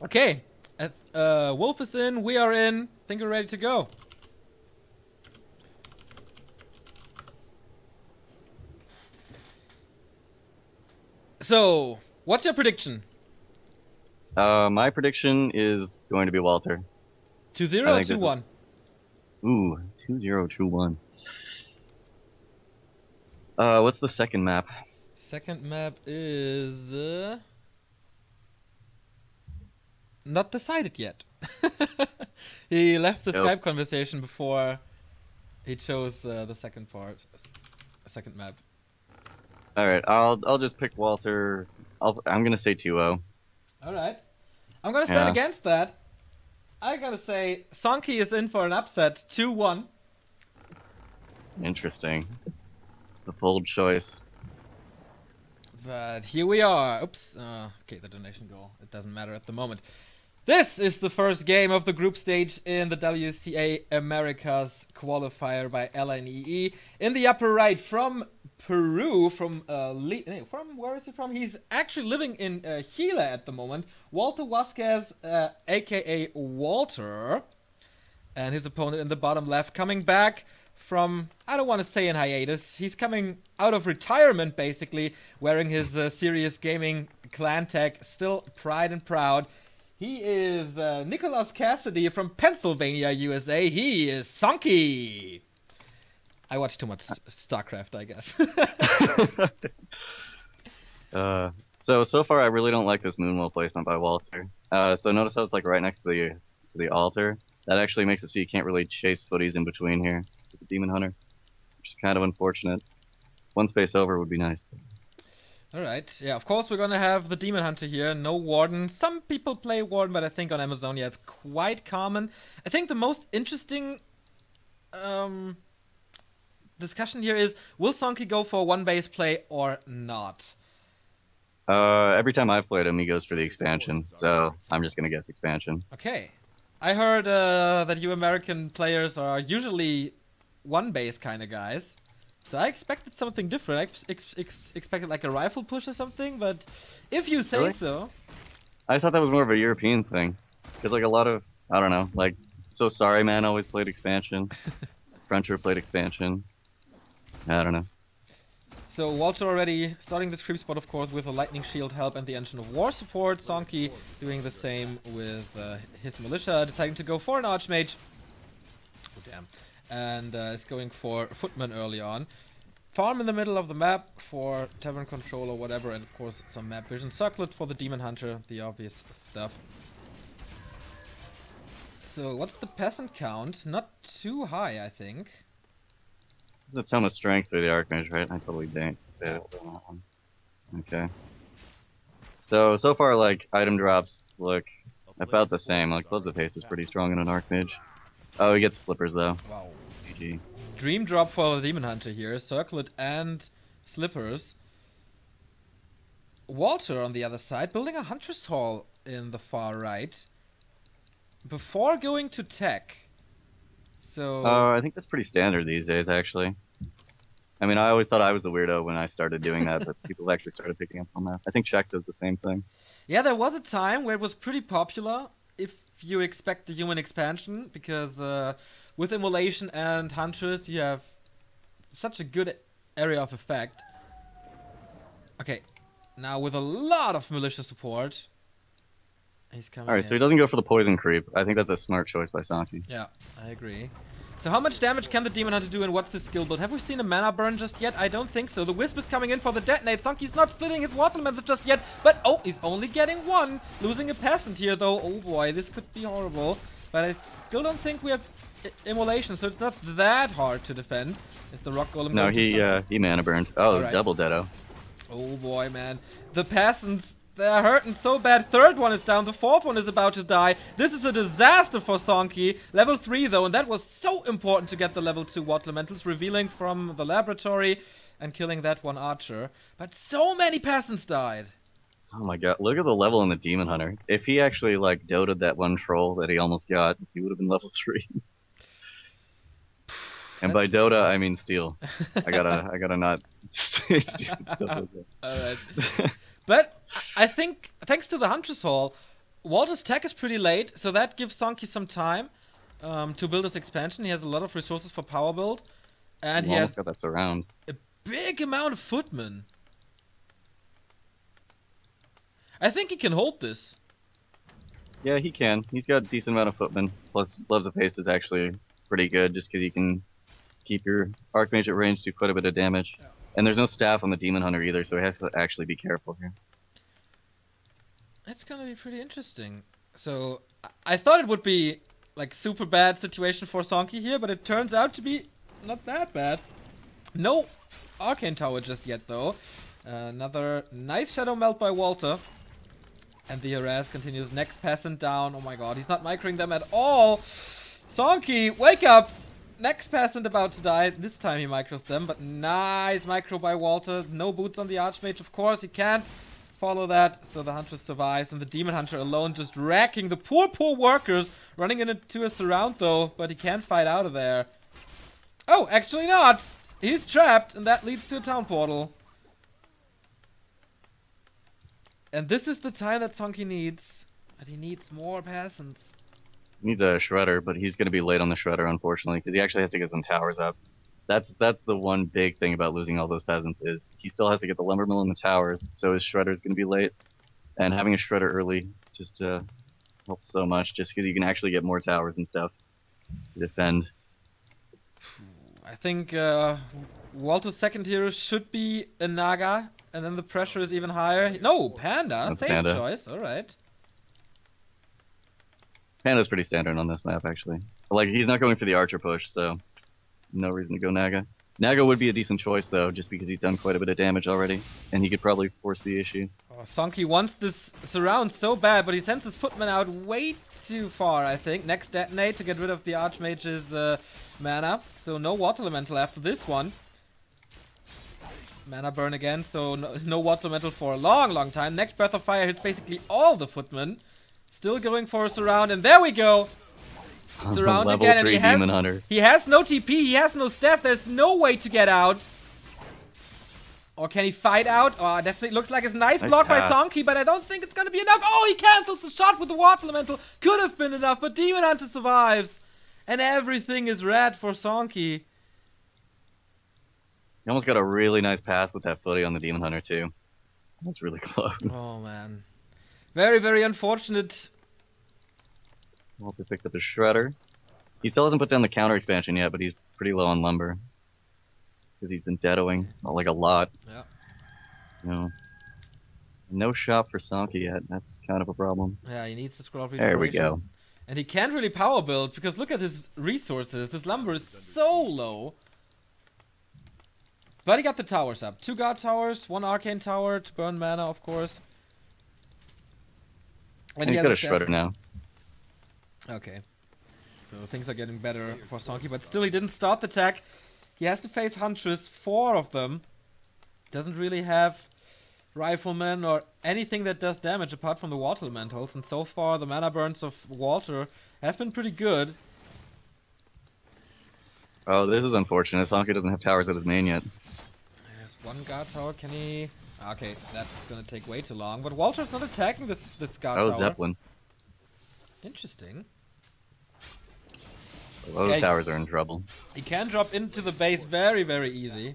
Okay. Wolf is in. We are in. Think we're ready to go. So, what's your prediction? My prediction is going to be Walter. 2-0 I or think this 2-1? is... Ooh, 2-0, 2-1. What's the second map? Second map is not decided yet. He left the Nope. Skype conversation before he chose the second part, second map. All right, I'll just pick Walter. I'm gonna say 2-0. All right, I'm gonna stand Yeah, against that. I gotta say Sonkie is in for an upset, 2-1. interesting. It's a bold choice. But here we are. Oops. Okay, the donation goal. It doesn't matter at the moment. This is the first game of the group stage in the WCA Americas qualifier by LNEE. In the upper right, from Peru, from where is he from? He's actually living in Chile at the moment. Walter Vasquez, aka Walter, and his opponent in the bottom left, coming back from, I don't want to say in hiatus, he's coming out of retirement basically, wearing his Serious Gaming clan tag, still pride and proud. He is Nicholas Cassidy from Pennsylvania, USA. He is Sonkie. I watch too much StarCraft, I guess. So far I really don't like this moonwell placement by Walter. So notice how it's like right next to the altar. That actually makes it so you can't really chase footies in between here with the Demon Hunter, which is kind of unfortunate. One space over would be nice. Alright, yeah, of course we're gonna have the Demon Hunter here, no Warden. Some people play Warden, but I think on Amazonia it's quite common. I think the most interesting discussion here is, will Sonkie go for one base play or not? Every time I've played him, he goes for the expansion, so I'm just gonna guess expansion. Okay. I heard that you American players are usually one base kind of guys. So I expected something different. I expected like a rifle push or something, but if you say Really? so. I thought that was more of a European thing, because like a lot of, I don't know, like So Sorry Man always played expansion. Cruncher played expansion. I don't know. So Walter already starting this creep spot, of course, with a lightning shield help and the Engine of War support. Sonkie doing the same with his militia, deciding to go for an Archmage. Oh damn. And is going for Footman early on. Farm in the middle of the map for Tavern Control or whatever, and of course some map vision. Circlet for the Demon Hunter, the obvious stuff. So what's the peasant count? Not too high, I think. There's a ton of strength through the Archmage, right? I totally didn't. Okay. So far, like, item drops look about the same. Like, Gloves of Haste is pretty strong in an Archmage. Oh, he gets Slippers, though. Wow. GG. Dream drop for the Demon Hunter here. Circlet and Slippers. Walter on the other side, building a Hunter's Hall in the far right. Before going to tech. So... I think that's pretty standard these days, actually. I mean, I always thought I was the weirdo when I started doing that, but people actually started picking up on that. I think Czech does the same thing. Yeah, there was a time where it was pretty popular if you expect the human expansion, because with Immolation and Hunters you have such a good area of effect. Okay, now with a lot of militia support, he's coming Alright, in. so he doesn't go for the poison creep. I think that's a smart choice by Sonkie. Yeah, I agree. So how much damage can the Demon Hunter do and what's his skill build? Have we seen a mana burn just yet? I don't think so. The Wisp is coming in for the detonate. Sonkie's not splitting his water method just yet, but oh, he's only getting one. Losing a peasant here though. Oh boy, this could be horrible. But I still don't think we have Immolation, so it's not that hard to defend. Is the Rock Golem No, he mana burned. Oh, Alright. double Deado. Oh boy, man. The peasants, they're hurting so bad. Third one is down. The fourth one is about to die. This is a disaster for Sonkie. Level 3 though, and that was so important to get the level 2 Water Elementals, revealing from the laboratory and killing that one archer. But so many peasants died. Oh my god, look at the level in the Demon Hunter. If he actually, like, doted that one troll that he almost got, he would have been level 3. And by Dota, I mean Steel. I gotta not stay stupid stuff like that. Alright. But I think, thanks to the Huntress Hall, Walter's tech is pretty late, so that gives Sonkie some time to build his expansion. He has a lot of resources for power build. And he has got that surround. A big amount of footmen. I think he can hold this. Yeah, he can. He's got a decent amount of footmen. Plus, Gloves of Haste is actually pretty good just because you can keep your Archmage at range, do quite a bit of damage. Yeah. And there's no staff on the Demon Hunter either, so he has to actually be careful here. It's gonna be pretty interesting. So, I thought it would be like super bad situation for Sonkie here, but it turns out to be not that bad. No Arcane Tower just yet though. Another nice Shadow Melt by Walter. And the harass continues. Next peasant down. Oh my god, he's not microing them at all. Sonkie, wake up! Next peasant about to die. This time he micros them, but nice micro by Walter. No boots on the Archmage, of course. He can't follow that, so the Huntress survives. And the Demon Hunter alone just wrecking the poor workers. Running into a surround though, but he can't fight out of there. Oh, actually not! He's trapped, and that leads to a town portal. And this is the time that Sonkie needs. But he needs more peasants. He needs a Shredder, but he's going to be late on the Shredder, unfortunately, because he actually has to get some towers up. That's the one big thing about losing all those peasants is he still has to get the lumber mill and the towers, so his Shredder's going to be late. And having a Shredder early just helps so much, just because you can actually get more towers and stuff to defend. I think Walter's second hero should be a Naga. And then the pressure is even higher. No, Panda. That's safe Panda. Choice. All right. Panda's pretty standard on this map, actually. Like, he's not going for the Archer push, so no reason to go Naga. Naga would be a decent choice, though, just because he's done quite a bit of damage already, and he could probably force the issue. Oh, Sonkie wants this surround so bad, but he sends his footman out way too far, I think. Next detonate to get rid of the Archmage's mana. So no Water Elemental after this one. Mana burn again, so no Water Elemental for a long time. Next Breath of Fire hits basically all the footmen. Still going for a surround, and there we go! Surround again, and he has no TP, he has no staff, there's no way to get out. Or can he fight out? Oh, definitely looks like it's nice block by Sonkie, but I don't think it's gonna be enough. Oh, he cancels the shot with the Water Elemental. Could have been enough, but Demon Hunter survives. And everything is red for Sonkie. He almost got a really nice path with that footy on the Demon Hunter, too. That's really close. Oh, man. Very unfortunate. Walter picks up his Shredder. He still hasn't put down the counter expansion yet, but he's pretty low on lumber. It's because he's been deadoing, like a lot. Yeah. You know, no shop for Sonkie yet. That's kind of a problem. Yeah, he needs the scroll of There we go. And he can't really power build, because look at his resources. His lumber is so low. But he got the towers up. 2 guard towers, 1 arcane tower to burn mana, of course. And he's got a Shredder now. Okay. So things are getting better for Sonkie, but still he didn't start the attack. He has to face Huntress, 4 of them. Doesn't really have Riflemen or anything that does damage apart from the Water Elementals. And so far the mana burns of Walter have been pretty good. Oh, this is unfortunate. Sonkie doesn't have towers at his main yet. 1 guard tower, can he... Okay, that's gonna take way too long. But Walter's not attacking this guard tower. Oh, Zeppelin. Interesting. Well, those towers are in trouble. He can drop into the base very easy.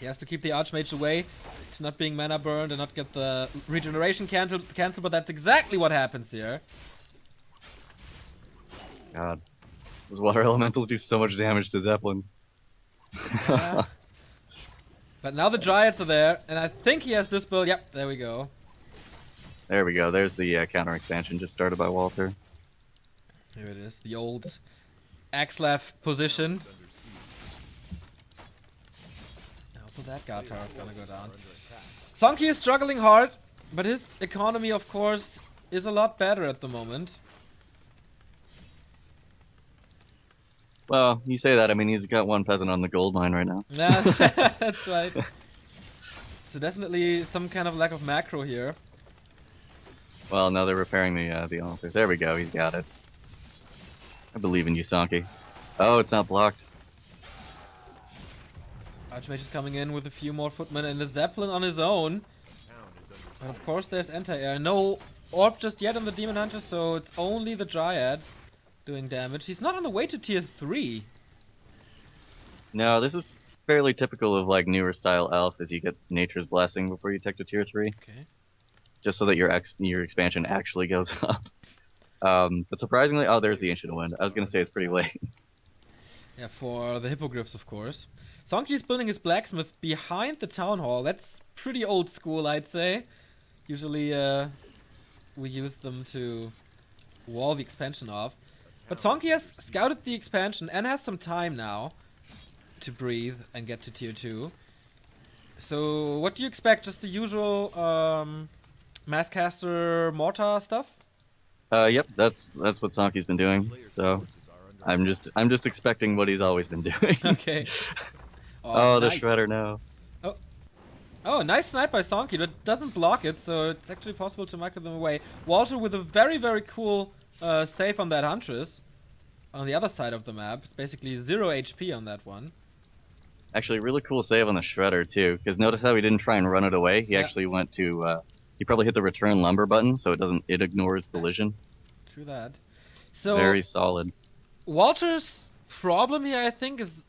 He has to keep the Archmage away to not being mana burned and not get the regeneration cancel, but that's exactly what happens here. God. Those water elementals do so much damage to Zeppelins. Yeah. But now the Dryads are there, and I think he has this build. Yep, there we go. There we go. There's the counter expansion just started by Walter. Here it is, the old Axlav position. Also that guard tower is gonna go down. Sonkie is struggling hard, but his economy, of course, is a lot better at the moment. Well, you say that, I mean, he's got 1 peasant on the gold mine right now. Yeah, that's right. So definitely some kind of lack of macro here. Well, no, they're repairing the altar. There we go, he's got it. I believe in you, Sonkie. Oh, it's not blocked. Archmage is coming in with a few more footmen and the Zeppelin on his own. And of course there's anti-air. No orb just yet on the Demon Hunter, so it's only the Dryad doing damage. He's not on the way to tier 3. No, this is fairly typical of like newer style elf, as you get Nature's Blessing before you take to tier 3. Okay. Just so that your expansion actually goes up. But surprisingly, oh, there's the Ancient Wind. I was gonna say it's pretty late. Yeah, for the Hippogriffs, of course. Sonkie is building his blacksmith behind the town hall. That's pretty old school, I'd say. Usually, we use them to wall the expansion off. But Sonkie has scouted the expansion and has some time now to breathe and get to tier 2. So, what do you expect? Just the usual Masscaster Mortar stuff? Yep, that's what Sonkie's been doing. So I'm just expecting what he's always been doing. Okay. Oh, nice. the Shredder, no. Oh, nice snipe by Sonkie, but doesn't block it, so it's actually possible to micro them away. Walter with a very, very cool save on that Huntress on the other side of the map. It's basically 0 HP on that one. Actually, really cool save on the Shredder, too, because notice how he didn't try and run it away? He actually went to, he probably hit the return lumber button, so it ignores collision. True that. So very solid. Walter's problem here, I think, is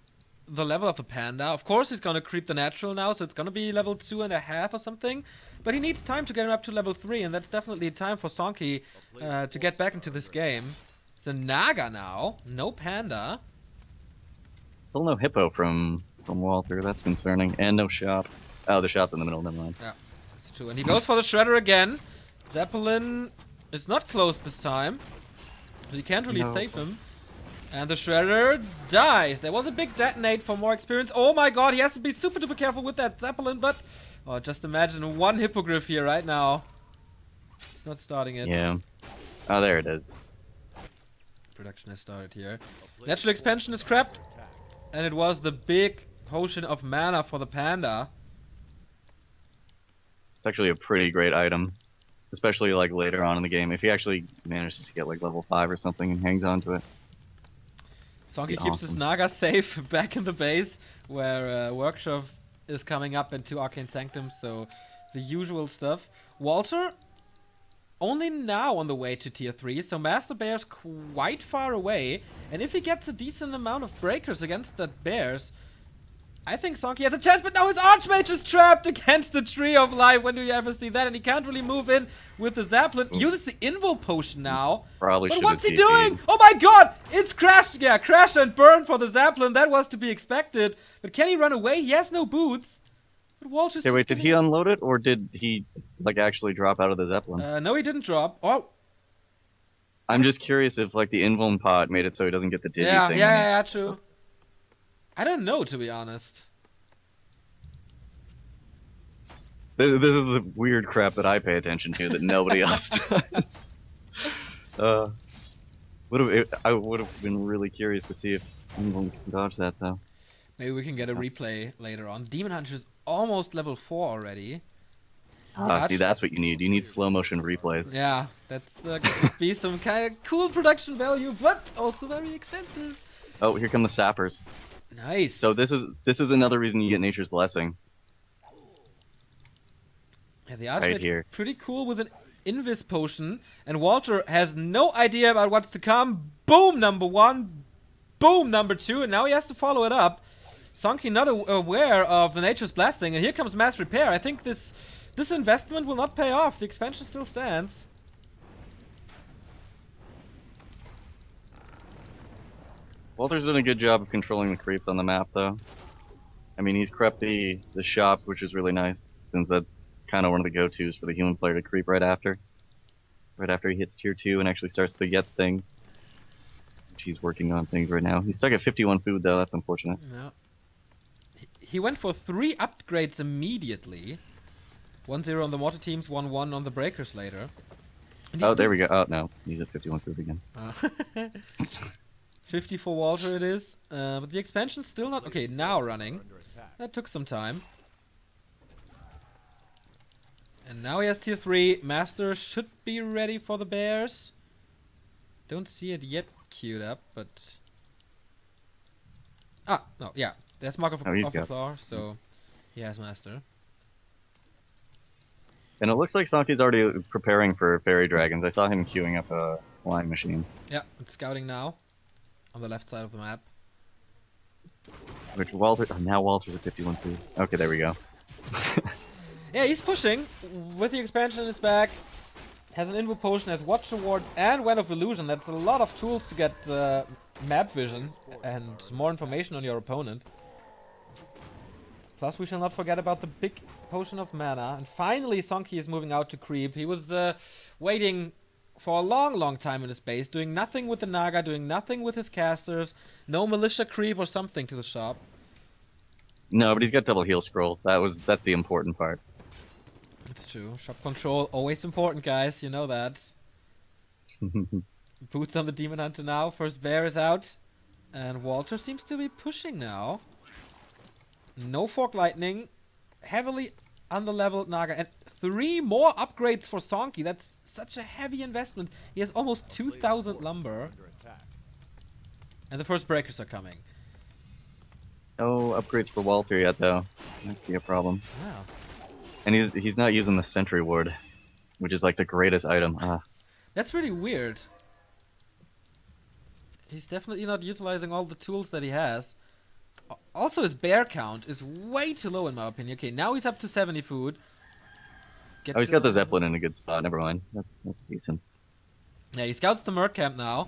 the level of the Panda. Of course, he's gonna creep the natural now, so it's gonna be level 2.5 or something. But he needs time to get him up to level 3, and that's definitely time for Sonkie to get back into this game. It's a Naga now, no Panda. Still no Hippo from Walter, that's concerning. And no shop. Oh, the shop's in the middle, never mind. Yeah, that's true. And he goes for the Shredder again. Zeppelin is not close this time, so you can't really save him. And the Shredder dies. There was a big detonate for more experience. Oh my god, he has to be super duper careful with that Zeppelin, but... Oh, just imagine one Hippogriff here right now. It's not starting it. Yeah. Oh, there it is. Production has started here. Natural expansion is scrapped. And it was the big potion of mana for the Panda. It's actually a pretty great item. Especially like later on in the game. If he actually manages to get like level 5 or something and hangs on to it. Sonkie keeps his Naga safe back in the base, where Workshop is coming up into Arcane Sanctum, so the usual stuff. Walter, only now on the way to tier 3, so Master Bear's quite far away, and if he gets a decent amount of breakers against that Bears, I think Sonkie has a chance, but now his Archmage is trapped against the Tree of Life. When do you ever see that? And he can't really move in with the Zeppelin. Uses the Invul Potion now. Probably but should what's have he doing? Oh my god! It's Crash! Yeah, Crash and Burn for the Zeppelin. That was to be expected. But can he run away? He has no boots. But Walter's okay, wait, did he unload it? Or did he, like, actually drop out of the Zeppelin? No, he didn't drop. Oh. I'm just curious if, like, the Invuln pot made it so he doesn't get the dizzy thing. Yeah, true. So. I don't know, to be honest. This is the weird crap that I pay attention to that nobody else does. I would have been really curious to see if anyone can dodge that, though. Maybe we can get a replay later on. Demon Hunter's almost level 4 already. See, that's what you need. You need slow motion replays. Yeah, that's could be some kind of cool production value, but also very expensive. Oh, here come the sappers. Nice. So this is another reason you get Nature's Blessing. Yeah, the Archmage is pretty cool with an Invis Potion, and Walter has no idea about what's to come. Boom, number 1. Boom, number 2, and now he has to follow it up. Sonkie not aware of the Nature's Blessing, and here comes Mass Repair. I think this investment will not pay off. The expansion still stands. Walter's done a good job of controlling the creeps on the map, though. I mean, he's crept the shop, which is really nice, since that's kind of one of the go-tos for the human player to creep right after. Right after he hits tier 2 and actually starts to get things. Which he's working on things right now. He's stuck at 51 food, though. That's unfortunate. Yeah. He went for 3 upgrades immediately. 1-0 on the water teams, 1-1 on the breakers later. Oh, there we go. Oh, no. He's at 51 food again. 50 for Walter it is. But the expansion's still not... Okay, now running. That took some time. And now he has tier 3. Master should be ready for the Bears. Don't see it yet queued up, but... Ah, no, yeah. There's Mark of the Floor, so he has Master. And it looks like Sonkie's already preparing for fairy dragons. I saw him queuing up a flying machine. Yeah, it's scouting now on the left side of the map. Which Walter, oh, now Walter's at 51 food. Okay, there we go. Yeah, he's pushing with the expansion in his back. Has an Invo Potion, has Watch Towards, and Well of Illusion. That's a lot of tools to get map vision and more information on your opponent. Plus, we shall not forget about the big Potion of Mana. And finally, Sonkie is moving out to creep. He was waiting for a long time in his base, doing nothing with the Naga, doing nothing with his casters. No militia creep or something to the shop. No, but he's got double heal scroll. That's the important part. It's true. Shop control, always important, guys. You know that. Boots on the Demon Hunter now. First bear is out. And Walter seems to be pushing now. No Fork Lightning. Heavily under-leveled Naga. And 3 more upgrades for Sonkie. That's such a heavy investment. He has almost 2,000 lumber. And the first breakers are coming. No upgrades for Walter yet, though. Might be a problem. Wow. And he's not using the Sentry Ward, which is like the greatest item. That's really weird. He's definitely not utilizing all the tools that he has. Also, his bear count is way too low in my opinion. Okay, now he's up to 70 food. Oh, he's got the Zeppelin in a good spot. Never mind. That's decent. Yeah, he scouts the Merc camp now.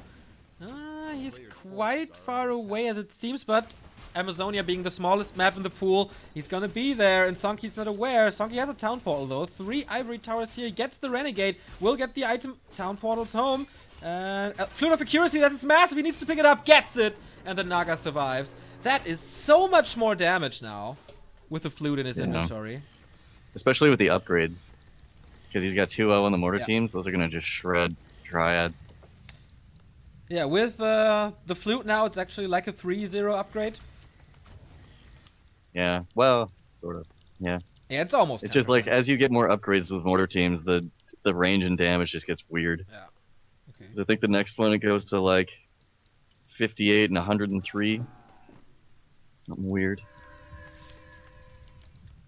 He's quite far away as it seems, but Amazonia being the smallest map in the pool, he's gonna be there, and Sonkie's not aware. Sonkie has a town portal though. 3 ivory towers here. He gets the Renegade. Will get the item town portals home. And Flute of Accuracy, that is massive. He needs to pick it up. Gets it. And the Naga survives. That is so much more damage now with the Flute in his inventory. Especially with the upgrades. Because he's got 2-0 on the mortar teams. Those are gonna just shred Dryads. Yeah, with the Flute now, it's actually like a 3-0 upgrade. Yeah, well, sort of. Yeah. Yeah, it's almost. It's just like as you get more upgrades with mortar teams, the range and damage just gets weird. Yeah. Okay. Because I think the next one it goes to like 58 and 103. Something weird.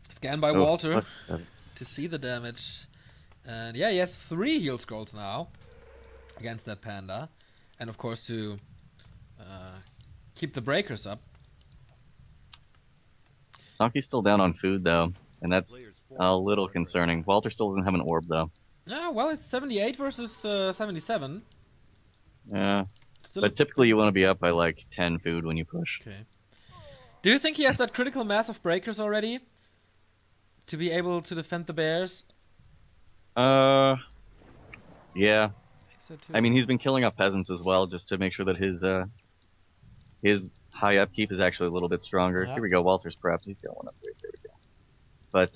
Scan by Walter +7. to see the damage. And yeah, he has 3 heal scrolls now against that panda. And of course to keep the breakers up. Sonkie's still down on food though, and that's a little concerning. Walter still doesn't have an orb though. Yeah, well, it's 78 versus 77. Yeah, Still but typically you want to be up by like 10 food when you push. Okay. Do you think he has that critical mass of breakers already to be able to defend the bears? Yeah. I think so too. I mean, he's been killing off peasants as well, just to make sure that his high upkeep is actually a little bit stronger. Yeah. Here we go, Walter's prepped. He's got one upgrade. There we go. But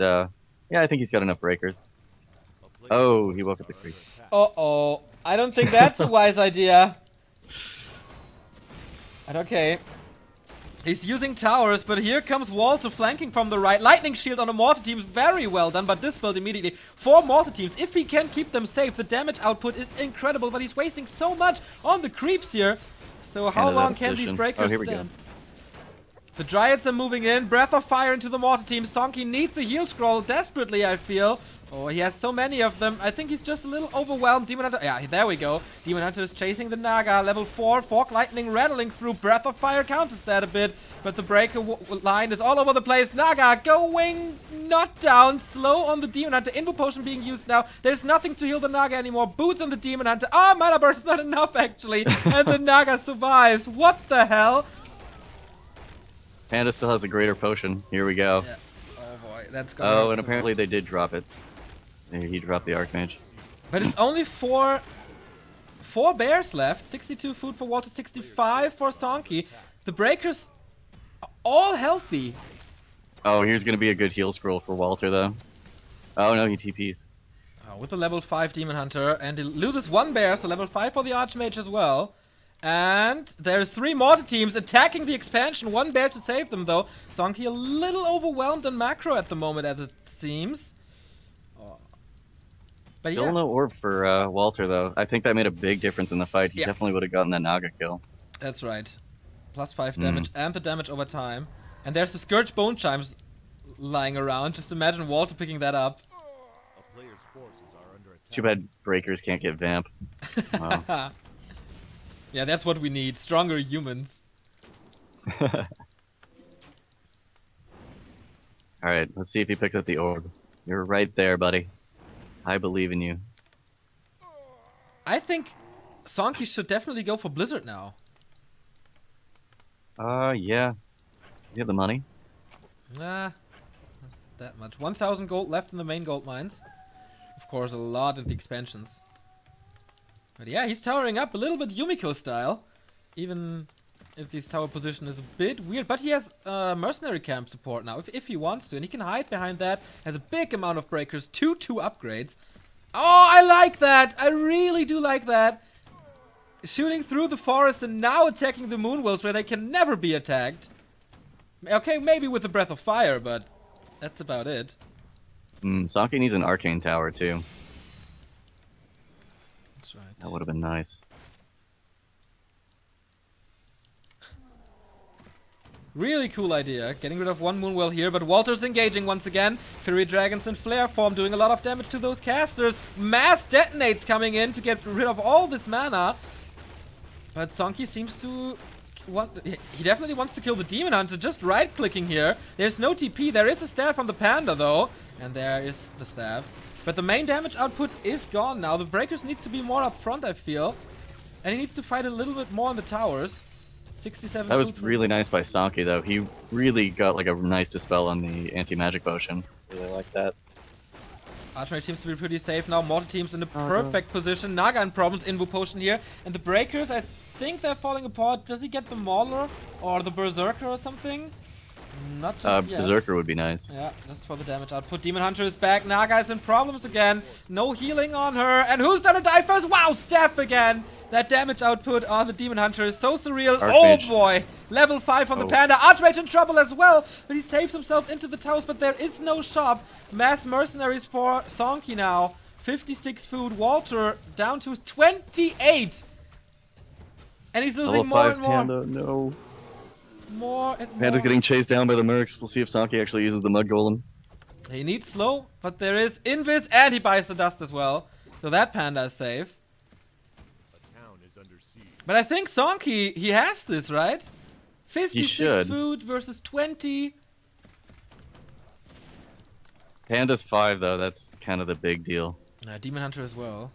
yeah, I think he's got enough breakers. Oh, he woke up the creeps. Uh-oh. I don't think that's a wise idea. And okay. He's using towers, but here comes Walter flanking from the right. Lightning shield on the mortar teams, very well done, but dispelled immediately. 4 mortar teams, if he can keep them safe, the damage output is incredible, but he's wasting so much on the creeps here. So how long can these breakers stand? The Dryads are moving in. Breath of Fire into the mortar team. Sonkie needs a heal scroll desperately, I feel. Oh, he has so many of them. I think he's just a little overwhelmed. Demon Hunter. Yeah, there we go. Demon Hunter is chasing the Naga. Level 4. Fork Lightning rattling through. Breath of Fire counters that a bit. But the breaker line is all over the place. Naga going not down. Slow on the Demon Hunter. Invo Potion being used now. There's nothing to heal the Naga anymore. Boots on the Demon Hunter. Ah, Mana Burst is not enough, actually. And the Naga survives. What the hell? Panda still has a greater potion. Here we go. Yeah. Oh boy, that's gonna Oh, and apparently they did drop it. He dropped the Archmage. But it's only four bears left. 62 food for Walter, 65 for Sonkie. The breakers are all healthy. Oh, here's gonna be a good heal scroll for Walter though. Oh no, he TPs. With the level 5 Demon Hunter, and he loses 1 bear, so level 5 for the Archmage as well. And there's 3 mortar teams attacking the expansion. 1 bear to save them, though. Sonkie a little overwhelmed in macro at the moment, as it seems. But Still yeah. no orb for Walter, though. I think that made a big difference in the fight. He definitely would have gotten that Naga kill. That's right. Plus 5 damage and the damage over time. And there's the Scourge Bone Chimes lying around. Just imagine Walter picking that up. It's too bad breakers can't get vamp. Wow. Yeah, that's what we need. Stronger humans. Alright, let's see if he picks up the orb. You're right there, buddy. I believe in you. I think Sonkie should definitely go for Blizzard now. Yeah. Does he have the money? Nah, not that much. 1,000 gold left in the main gold mines. Of course, a lot in the expansions. But yeah, he's towering up a little bit Yumiko style. Even if this tower position is a bit weird. But he has mercenary camp support now, if he wants to. And he can hide behind that. Has a big amount of breakers. 2 upgrades. Oh, I like that! I really do like that. Shooting through the forest and now attacking the moonwells where they can never be attacked. Okay, maybe with the breath of fire, but that's about it. Sonkie needs an arcane tower too. That's right. That would have been nice. Really cool idea. Getting rid of one moonwell here, but Walter's engaging once again. Fury Dragons in flare form doing a lot of damage to those casters. Mass detonates coming in to get rid of all this mana. But Sonkie seems to he definitely wants to kill the Demon Hunter, just right-clicking here. There's no TP. There is a staff on the Panda, though. And there is the staff. But the main damage output is gone now. The Breakers needs to be more up front, I feel. And he needs to fight a little bit more in the towers. 67. That was really nice by Sonkie, though. He really got like a nice dispel on the anti-magic potion. Really like that. Archmage seems to be pretty safe now. Mortar team's in a perfect position. Naga in problems. Invo potion here. And the Breakers, I think they're falling apart. Does he get the Mauler or the Berserker or something? Not just yet. Berserker would be nice. Yeah, just for the damage output. Demon Hunter is back. Naga is in problems again. No healing on her. And who's gonna die first? Wow, Staff again. That damage output on the Demon Hunter is so surreal. Archmage. Oh boy. Level 5 on the Panda. Archmage in trouble as well. But he saves himself into the towers. But there is no shop. Mass mercenaries for Sonkie now. 56 food. Walter down to 28. And he's losing more and more. Panda, no. More and more. Panda's getting chased down by the mercs. We'll see if Sonkie actually uses the mud golem. He needs slow, but there is Invis, and he buys the dust as well. So that Panda is safe. But I think Sonkie, he has this, right? 56 food versus 20. Panda's 5, though. That's kind of the big deal. Demon Hunter as well.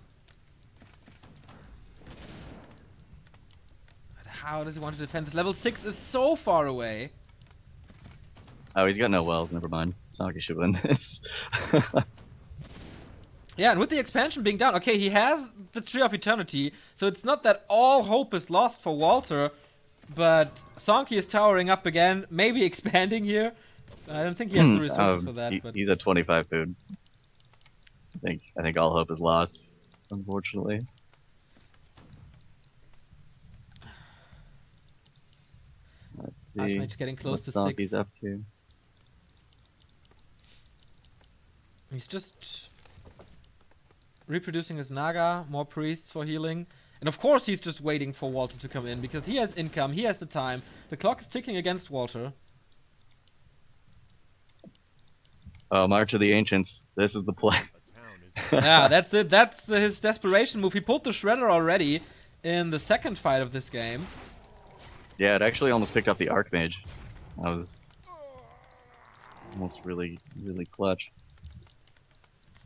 But how does he want to defend this? Level 6 is so far away. Oh, he's got no wells. Never mind. Sonkie should win this. Yeah, and with the expansion being down, okay, he has the Tree of Eternity, so it's not that all hope is lost for Walter, but Sonkie is towering up again, maybe expanding here. I don't think he has the resources for that. But he's at 25 food. I think all hope is lost, unfortunately. Let's see. Archmage getting close to Sonkie's 6. up to. He's just reproducing his Naga, more priests for healing. And of course he's just waiting for Walter to come in, because he has income, he has the time. The clock is ticking against Walter. Oh, March of the Ancients. This is the play. Yeah, that's it. That's his desperation move. He pulled the Shredder already in the second fight of this game. Yeah, it actually almost picked up the Archmage. That was almost really, really clutch.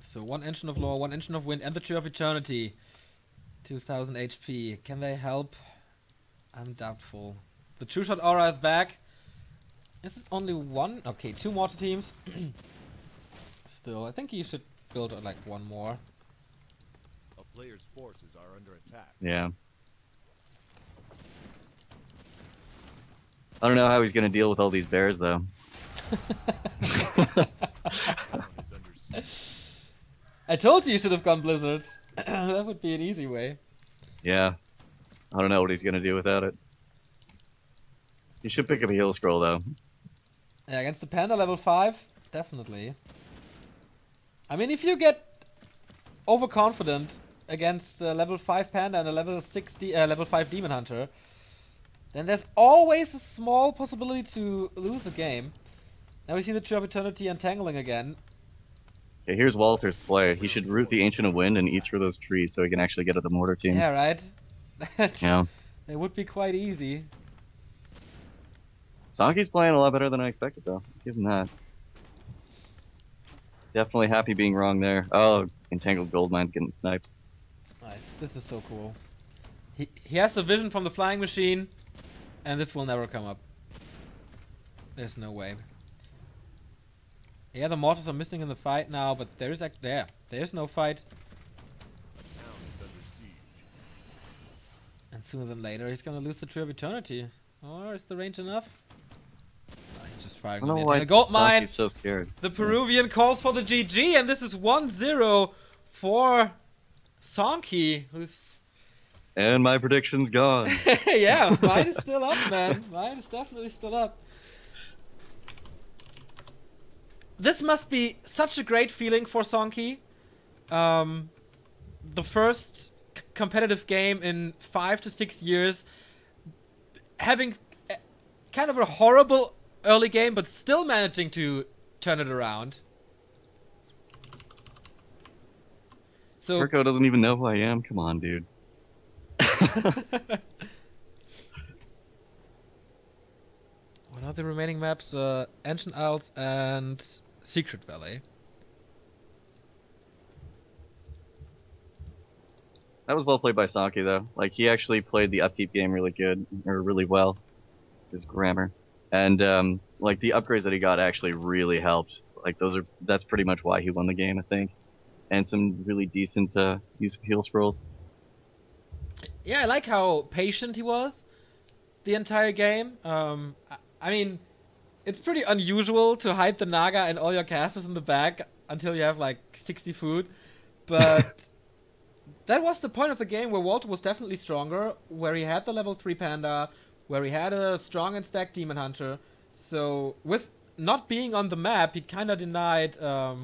So 1 Engine of Lore, 1 Engine of Wind, and the Tree of Eternity. 2000 HP. Can they help? I'm doubtful. The True Shot Aura is back. Is it only 1? Okay, 2 mortar teams. Still, I think he should build like 1 more. A player's forces are under attack. Yeah. I don't know how he's gonna deal with all these bears, though. I told you should have gone Blizzard. That would be an easy way. Yeah. I don't know what he's gonna do without it. He should pick up a heal scroll, though. Yeah, against the Panda level 5, definitely. I mean, if you get overconfident against level 5 Panda and a level 5 Demon Hunter, then there's always a small possibility to lose the game. Now we see the Tree of Eternity untangling again. Okay, here's Walter's play. He should root the Ancient of Wind and eat through those trees so he can actually get at the mortar teams. Yeah, right? Yeah. It would be quite easy. Sonkie's playing a lot better than I expected, though. Give him that. Definitely happy being wrong there. Oh, Entangled Goldmine's getting sniped. Nice. This is so cool. He has the vision from the flying machine, and this will never come up. There's no way. Yeah, the mortars are missing in the fight now, but there's there's no fight. The town is under siege. And sooner than later, he's gonna lose the Tree of Eternity. Or is the range enough? Oh, he's just firing I don't on know the why antenna. Gold mine! Sonkie's so scared. The Peruvian calls for the GG, and this is 1-0 for Sonkie, who's... And my prediction's gone. Yeah, mine is still up, man. Mine is definitely still up. This must be such a great feeling for Sonkie. The first competitive game in 5 to 6 years. Having kind of a horrible early game, but still managing to turn it around. So Kirko doesn't even know who I am. Come on, dude. what are the remaining maps? Ancient Isles and Secret Valley. That was well played by Sonkie, though. Like, he actually played the upkeep game really good, or really well. His grammar. And, like, the upgrades that he got actually really helped. Like, that's pretty much why he won the game, I think. And some really decent use of heal scrolls. Yeah, I like how patient he was the entire game. I mean, it's pretty unusual to hide the Naga and all your casters in the back until you have like 60 food. But that was the point of the game where Walter was definitely stronger, where he had the level 3 Panda, where he had a strong and stacked Demon Hunter. So with not being on the map, he kind of denied the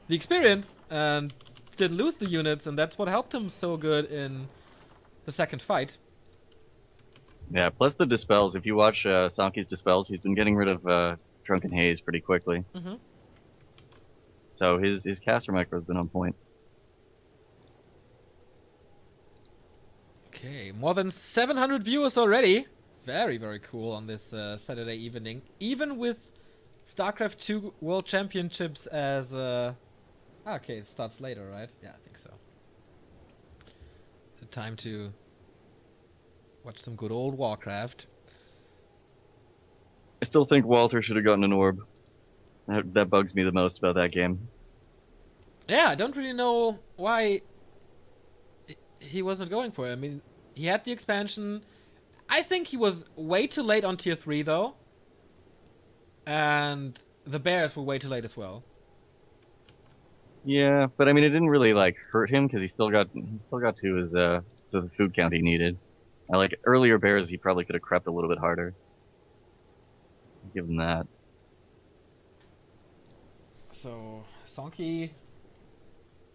experience and didn't lose the units, and that's what helped him so good in the second fight. Yeah, plus the dispels. If you watch Sonkie's dispels, he's been getting rid of Drunken Haze pretty quickly. Mm-hmm. So his caster micro has been on point. Okay, more than 700 viewers already. Very, very cool on this Saturday evening. Even with StarCraft 2 World Championships as... okay, it starts later, right? Yeah, I think so. The time to watch some good old Warcraft. I still think Walter should have gotten an orb. That bugs me the most about that game. Yeah, I don't really know why he wasn't going for it. I mean, he had the expansion. I think he was way too late on tier 3 though. And the bears were way too late as well. Yeah, but I mean, it didn't really like hurt him because he still got to his to the food count he needed. Like earlier bears, he probably could have crept a little bit harder. Give him that. So Sonkie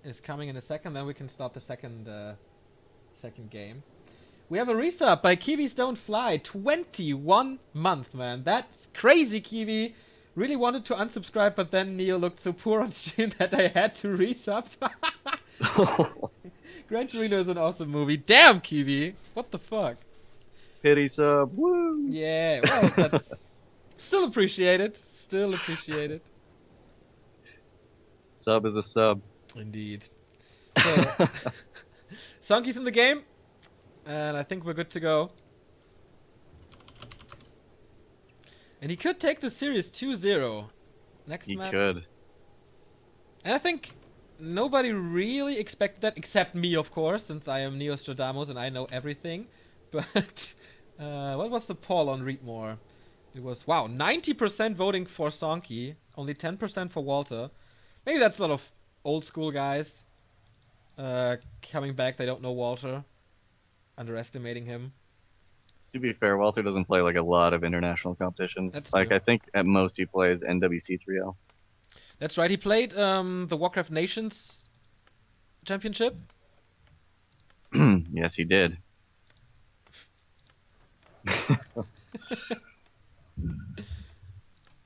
is coming in a second. Then we can start the second game. We have a resub by Kiwis Don't Fly. 21 month, man. That's crazy, Kiwi. Really wanted to unsubscribe, but then Neo looked so poor on stream that I had to resub. Gran Torino is an awesome movie. Damn, Kiwi. What the fuck? Pity sub. Woo! Yeah, well, that's still appreciated. Still appreciated. Sub is a sub. Indeed. So, Sonkie's in the game, and I think we're good to go. And he could take the series 2-0. Next He map. could. And I think nobody really expected that, except me, of course, since I am Neostradamus and I know everything. But what was the poll on Read More? It was, wow, 90% voting for Sonkie, only 10% for Walter. Maybe that's a lot of old school guys coming back. They don't know Walter, underestimating him. To be fair, Walter doesn't play like a lot of international competitions. That's like true. I think at most he plays NWC 3L. That's right. He played the Warcraft Nations Championship. Yes, he did.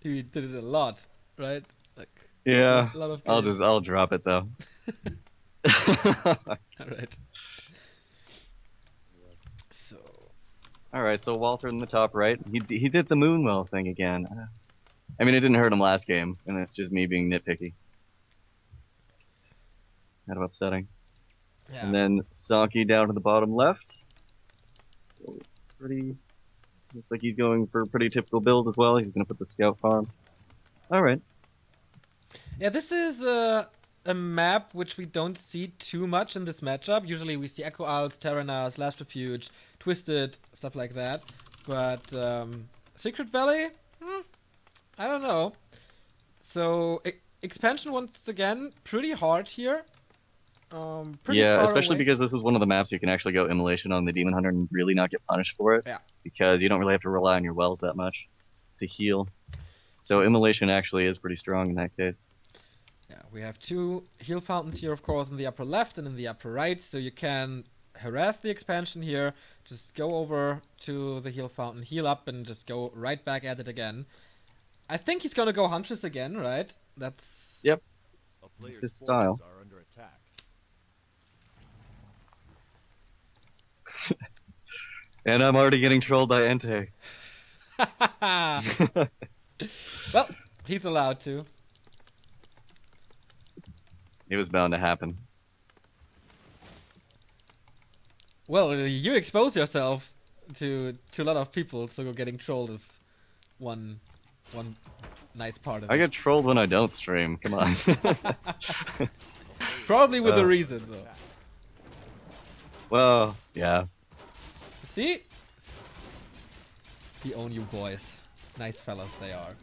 He did it a lot, right? Like Yeah, A lot of games. I'll drop it though. Alright. So. All right, so Walter in the top right, he did the Moonwell thing again. I mean, it didn't hurt him last game, and it's just me being nitpicky. Kind of upsetting. Yeah. And then Sonkie down to the bottom left. So pretty. Looks like he's going for a pretty typical build as well. He's going to put the scout farm. All right. Yeah, this is a map which we don't see too much in this matchup. Usually we see Echo Owls, Terranas, Last Refuge, Twisted, stuff like that. But Secret Valley? I don't know. So expansion once again, pretty hard here. Pretty Yeah, far especially away. because this is one of the maps you can actually go Immolation on the Demon Hunter and really not get punished for it. Yeah. Because you don't really have to rely on your wells that much to heal. So Immolation actually is pretty strong in that case. Yeah, we have two heal fountains here, of course, in the upper left and in the upper right. So you can harass the expansion here. Just go over to the heal fountain, heal up, and just go right back at it again. I think he's gonna go Huntress again, right? That's... Yep. A player's his style. forces are under attack. And I'm already getting trolled by Entei. Well, he's allowed to. It was bound to happen. Well, you expose yourself to a lot of people, so getting trolled is one nice part of it. I get trolled when I don't stream. Come on. Probably with a reason, though. Well, yeah. See? We own you boys. Nice fellas they are.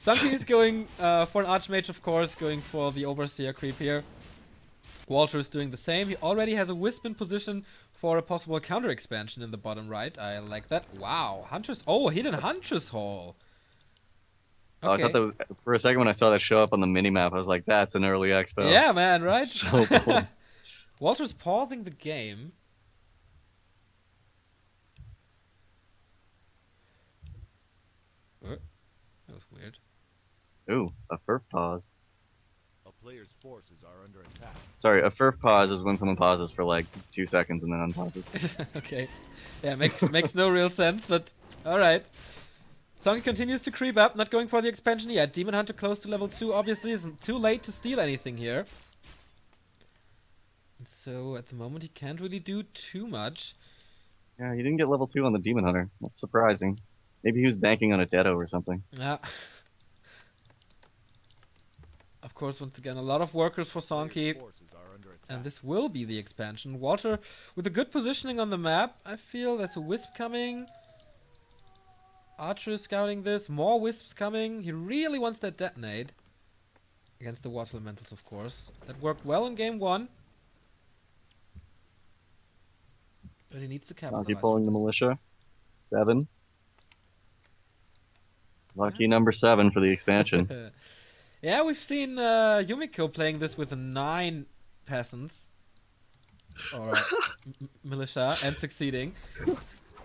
Sonkie is going for an Archmage, of course, going for the Overseer creep here. Walter is doing the same. He already has a Wisp in position for a possible counter expansion in the bottom right. I like that. Wow. Huntress. Oh, hidden Huntress Hall. Oh, I thought that was, for a second when I saw that show up on the minimap, I was like, that's an early expo. Yeah, man, right? So cool. Walter's pausing the game. That was weird. Ooh, a furf pause. A player's forces are under attack. Sorry, a furf pause is when someone pauses for like 2 seconds and then unpauses. Okay. Yeah, makes no real sense, but alright. Sonkie continues to creep up, not going for the expansion yet. Demon Hunter close to level 2 obviously isn't too late to steal anything here. So at the moment he can't really do too much. Yeah, he didn't get level 2 on the Demon Hunter. That's surprising. Maybe he was banking on a Deado or something. Yeah. Of course, once again, a lot of workers for Sonkie. And this will be the expansion. Walter with a good positioning on the map. I feel there's a Wisp coming. Archer is scouting this. More Wisps coming. He really wants that detonate. Against the Water Elementals, of course. That worked well in game 1. But he needs to capitalize. Sonkie pulling the militia. 7. Lucky number 7 for the expansion. Yeah, we've seen Yumiko playing this with 9 peasants. Or militia, and succeeding.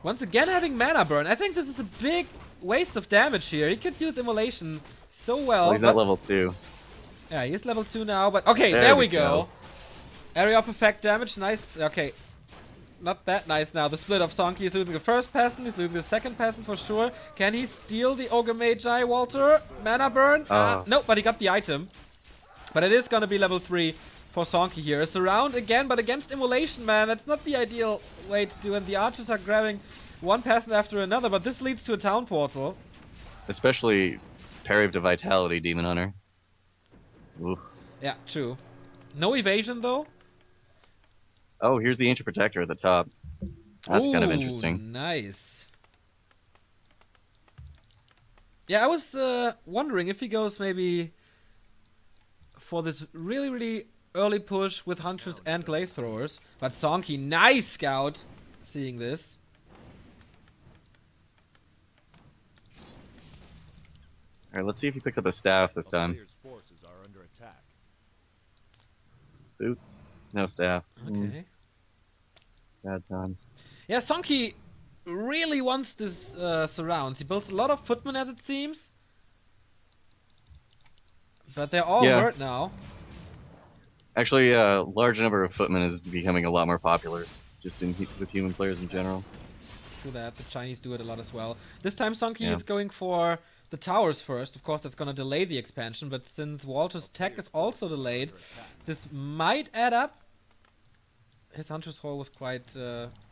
Once again having mana burn. I think this is a big waste of damage here. He could use Immolation so well. He's at level 2. Yeah, he's level 2 now, but okay, there we go. Area of effect damage, nice. Okay, not that nice now. The split of Sonkie is losing the first peasant, he's losing the second peasant for sure. Can he steal the Ogre Magi, Walter? Mana burn? No, but he got the item. But it is gonna be level 3 for Sonkie here. A surround again, but against Immolation, man. That's not the ideal way to do it. The archers are grabbing one peasant after another, but this leads to a town portal. Especially parry to Vitality, Demon Hunter. Oof. Yeah, true. No evasion, though. Oh, here's the Ancient Protector at the top. That's kind of interesting. Nice. Yeah, I was wondering if he goes maybe for this really, really early push with Hunters and Glaive Throwers. But Sonkie, nice scout, seeing this. Alright, let's see if he picks up a staff this time. Forces are under attack. Boots, no staff. Okay. Sad times. Yeah, Sonkie really wants this surrounds. He builds a lot of footmen, as it seems. But they're all hurt now. Actually, a large number of footmen is becoming a lot more popular, just with human players in general. True that. The Chinese do it a lot as well. This time Sonkie is going for the towers first. Of course, that's going to delay the expansion, but since Walter's tech is also delayed, this might add up. His Hunter's Hole was quite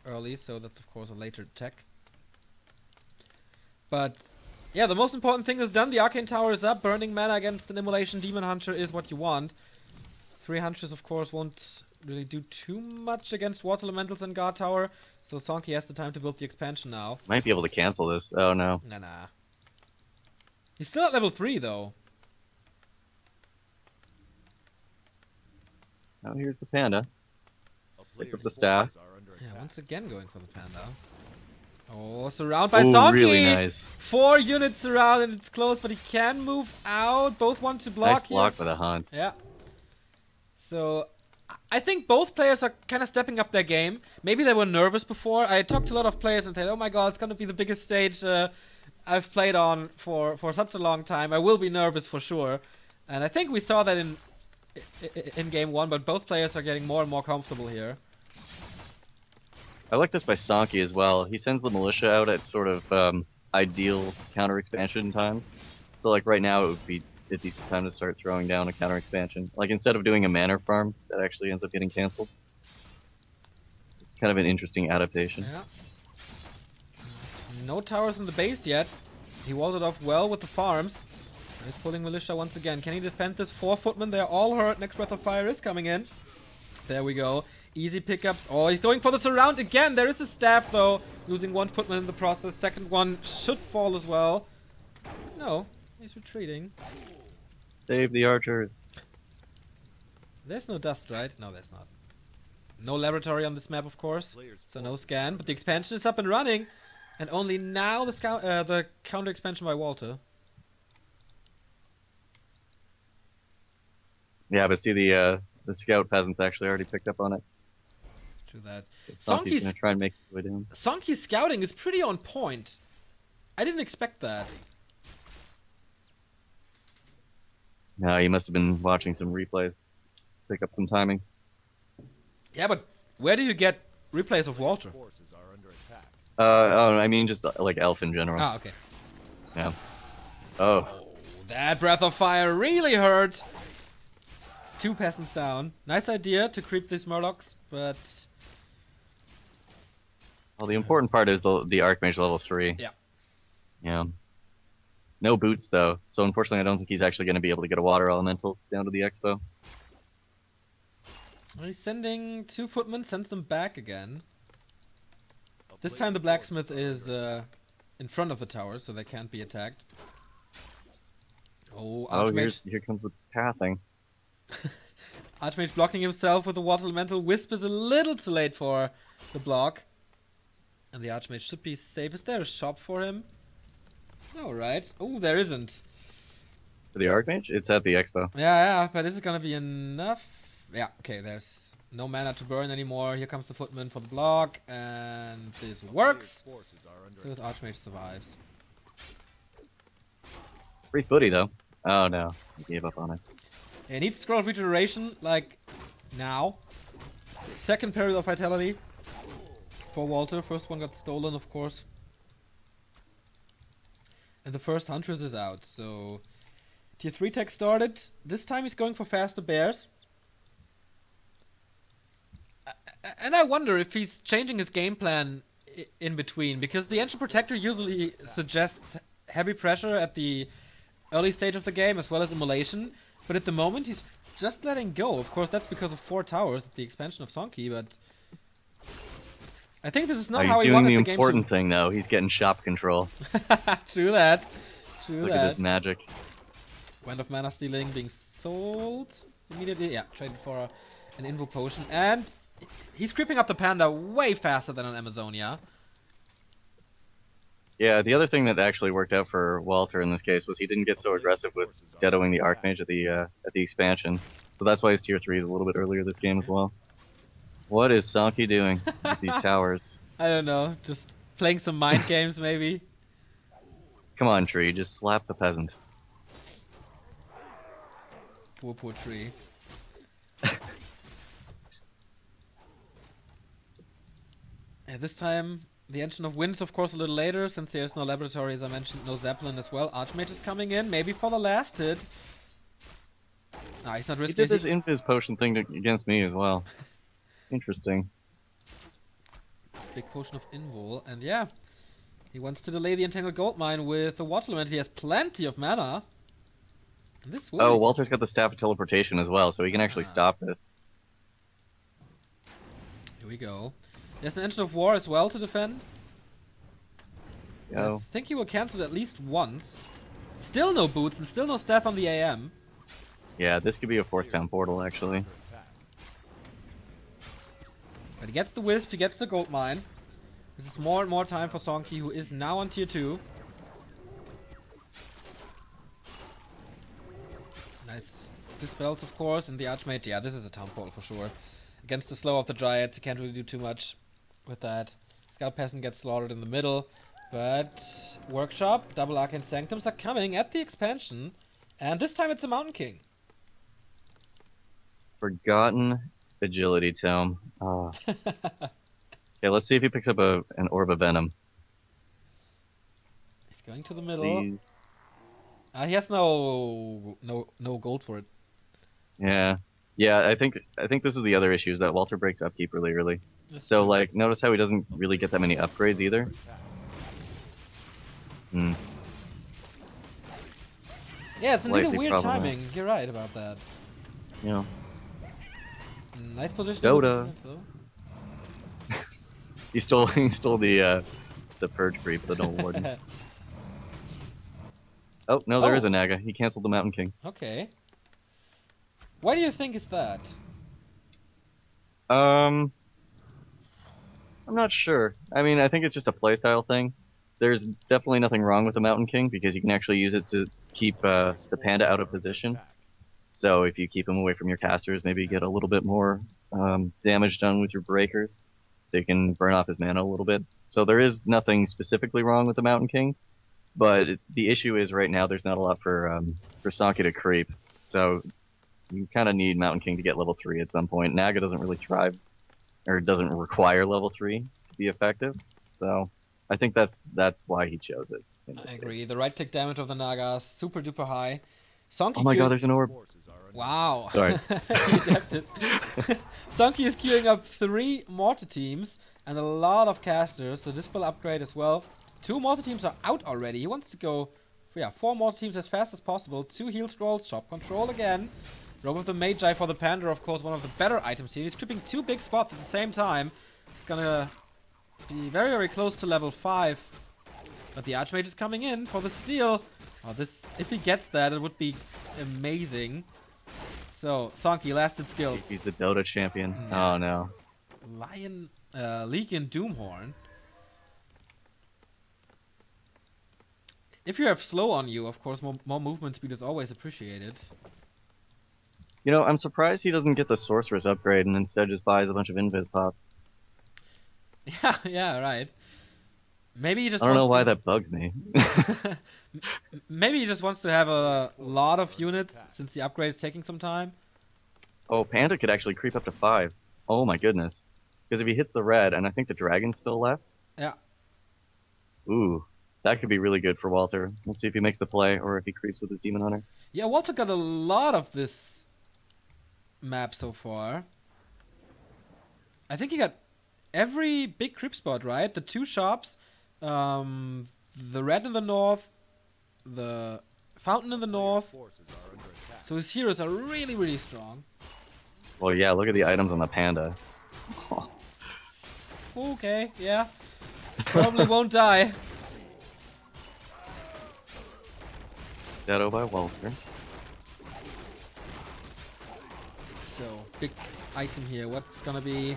early, so that's of course a later tech. But yeah, the most important thing is done. The Arcane Tower is up. Burning mana against an Immolation Demon Hunter is what you want. 3 Hunters, of course, won't really do too much against Water Elementals and Guard Tower, so Sonkie has the time to build the expansion now. Might be able to cancel this. Oh no. Nah. He's still at level 3 though. Oh, here's the panda. Picks up the staff. Yeah, once again going for the panda. Oh, surround by Sonkie! Really nice. 4 units surround and it's close, but he can move out. Both want to block nice block with a hunt. Yeah. So, I think both players are kind of stepping up their game. Maybe they were nervous before. I talked to a lot of players and said, oh my god, it's going to be the biggest stage I've played on for such a long time. I will be nervous for sure. And I think we saw that in game 1, but both players are getting more and more comfortable here. I like this by Sonkie as well. He sends the militia out at sort of ideal counter expansion times. So like right now it would be a decent time to start throwing down a counter expansion. Like instead of doing a manor farm, that actually ends up getting cancelled. It's kind of an interesting adaptation. Yeah. No towers in the base yet. He walled it off well with the farms. He's pulling militia once again. Can he defend this 4 footmen? They're all hurt. Next Breath of Fire is coming in. There we go. Easy pickups. Oh, he's going for the surround again. There is a staff though. Losing 1 footman in the process. Second one should fall as well. No, he's retreating. Save the archers. There's no dust, right? No, there's not. No laboratory on this map, of course. So no scan. But the expansion is up and running. And only now the counter expansion by Walter. Yeah, but see the scout peasants actually already picked up on it. True that. So Sonkie's gonna try and make his way down. Sonkie's scouting is pretty on point. I didn't expect that. No, you must have been watching some replays to pick up some timings. Yeah, but where do you get replays of Walter? Oh, I mean just like Elf in general. Ah, okay. Yeah. Oh. That Breath of Fire really hurt. 2 peasants down. Nice idea to creep these Murlocs, but... Well, the important part is the Archmage level 3. Yeah. Yeah. No boots, though, so unfortunately I don't think he's actually going to be able to get a Water Elemental down to the Expo. He's sending 2 footmen, sends them back again. This time the blacksmith is in front of the tower, so they can't be attacked. Oh, Archmage. Here comes the pathing. Archmage blocking himself with the Water Elemental. Wisp is a little too late for the block. And the Archmage should be safe. Is there a shop for him? No, right? Oh, there isn't. For the Archmage? It's at the Expo. Yeah, but is it gonna be enough? Yeah, okay, there's no mana to burn anymore. Here comes the footman for the block, and this works. So his Archmage survives. Free footy, though. Oh, no. He gave up on it. He needs Scroll of Regeneration, like, now. Second period of Vitality for Walter. First one got stolen, of course. And the first Huntress is out, so... Tier 3 tech started. This time he's going for faster bears. And I wonder if he's changing his game plan in between, because the Ancient Protector usually suggests heavy pressure at the early stage of the game, as well as Immolation. But at the moment, he's just letting go. Of course, that's because of 4 towers, the expansion of Sonkie, but... I think this is not how he wanted the game to... He's doing the important thing, though. He's getting shop control. True that. True Look that. at this magic. Wind of Mana Stealing being sold immediately. Yeah, traded for an Invo Potion. And he's creeping up the Panda way faster than on Amazonia. Yeah, the other thing that actually worked out for Walter in this case was he didn't get so aggressive with deadoing the Archmage at the expansion. So that's why his tier 3 is a little bit earlier this game as well. What is Sonkie doing with these towers? I don't know, just playing some mind games maybe. Come on, Tree, just slap the peasant. Poor, poor tree. This time, the Engine of Winds, of course, a little later, since there's no laboratory, as I mentioned, no Zeppelin as well. Archmage is coming in, maybe for the last hit. Nah, he's not risking. He did this Invis potion thing against me as well. Interesting. Big potion of Invul, and yeah, he wants to delay the Entangled Goldmine with the Water Element. He has plenty of mana. And this will Walter's got the Staff of Teleportation as well, so he can actually stop this. Here we go. There's an Engine of War as well to defend. Yo. I think he will cancel it at least once. Still no boots and still no staff on the AM. Yeah, this could be a Force Town portal, actually. But he gets the Wisp, he gets the Gold Mine. This is more and more time for Sonkie, who is now on tier 2. Nice dispels, of course, and the Archmage. Yeah, this is a town portal for sure. Against the slow of the Dryads, you can't really do too much with that. Scout Peasant gets slaughtered in the middle. But Workshop, double Arcane Sanctums are coming at the expansion. And this time it's a Mountain King. Forgotten Agility Tome. Oh. Okay, let's see if he picks up an Orb of Venom. He's going to the middle. Please. He has no gold for it. Yeah. Yeah, I think this is the other issue, is that Walter breaks upkeep really early. That's So, true. like, notice how he doesn't really get that many upgrades either? Hmm. Yeah, it's indeed a Slightly weird problematic. timing. You're right about that. You know. Nice position. Dota. He stole the Purge Creep, the Noble Warden. Oh, no, there is a Naga. He canceled the Mountain King. Okay. Why do you think is that? I'm not sure. I mean, I think it's just a playstyle thing. There's definitely nothing wrong with the Mountain King, because you can actually use it to keep the Panda out of position. So if you keep him away from your casters, maybe you get a little bit more damage done with your breakers, so you can burn off his mana a little bit. So there is nothing specifically wrong with the Mountain King, but the issue is right now there's not a lot for Sonkie to creep. So you kind of need Mountain King to get level 3 at some point. Naga doesn't really thrive, or doesn't require level 3 to be effective. So I think that's why he chose it. I agree. The right click damage of the Naga is super duper high. Sonkie Oh my god, there's an orb. Wow. Sorry. He adapted. Sonkie is queuing up 3 mortar teams and a lot of casters, so this will upgrade as well. 2 mortar teams are out already. He wants to go for 4 mortar teams as fast as possible. 2 heal scrolls, shop control again. Robe of the Magi for the Panda, of course, one of the better items here. He's creeping 2 big spots at the same time. It's gonna be very, very close to level 5. But the Archmage is coming in for the steal. Oh, this, if he gets that, it would be amazing. So, Sonkie, lasted skills. He's the Dota champion. Yeah. Oh no. Legion Doomhorn. If you have slow on you, of course, more movement speed is always appreciated. You know, I'm surprised he doesn't get the Sorceress upgrade and instead just buys a bunch of Invis pots. Yeah, right. Maybe he just I don't know wants why to... that bugs me. Maybe he just wants to have a lot of units, since the upgrade is taking some time. Oh, Panda could actually creep up to 5. Oh my goodness. Because if he hits the red, and I think the dragon's still left. Yeah. Ooh, that could be really good for Walter. We'll see if he makes the play, or if he creeps with his Demon Hunter. Yeah, Walter got a lot of this map so far. I think he got every big creep spot, right? The 2 shops, the red in the north, the fountain in the north. So his heroes are really, really strong. Well, yeah, look at the items on the Panda. Okay, yeah. Probably won't die. Shadow by Walter. So, big item here. What's gonna be...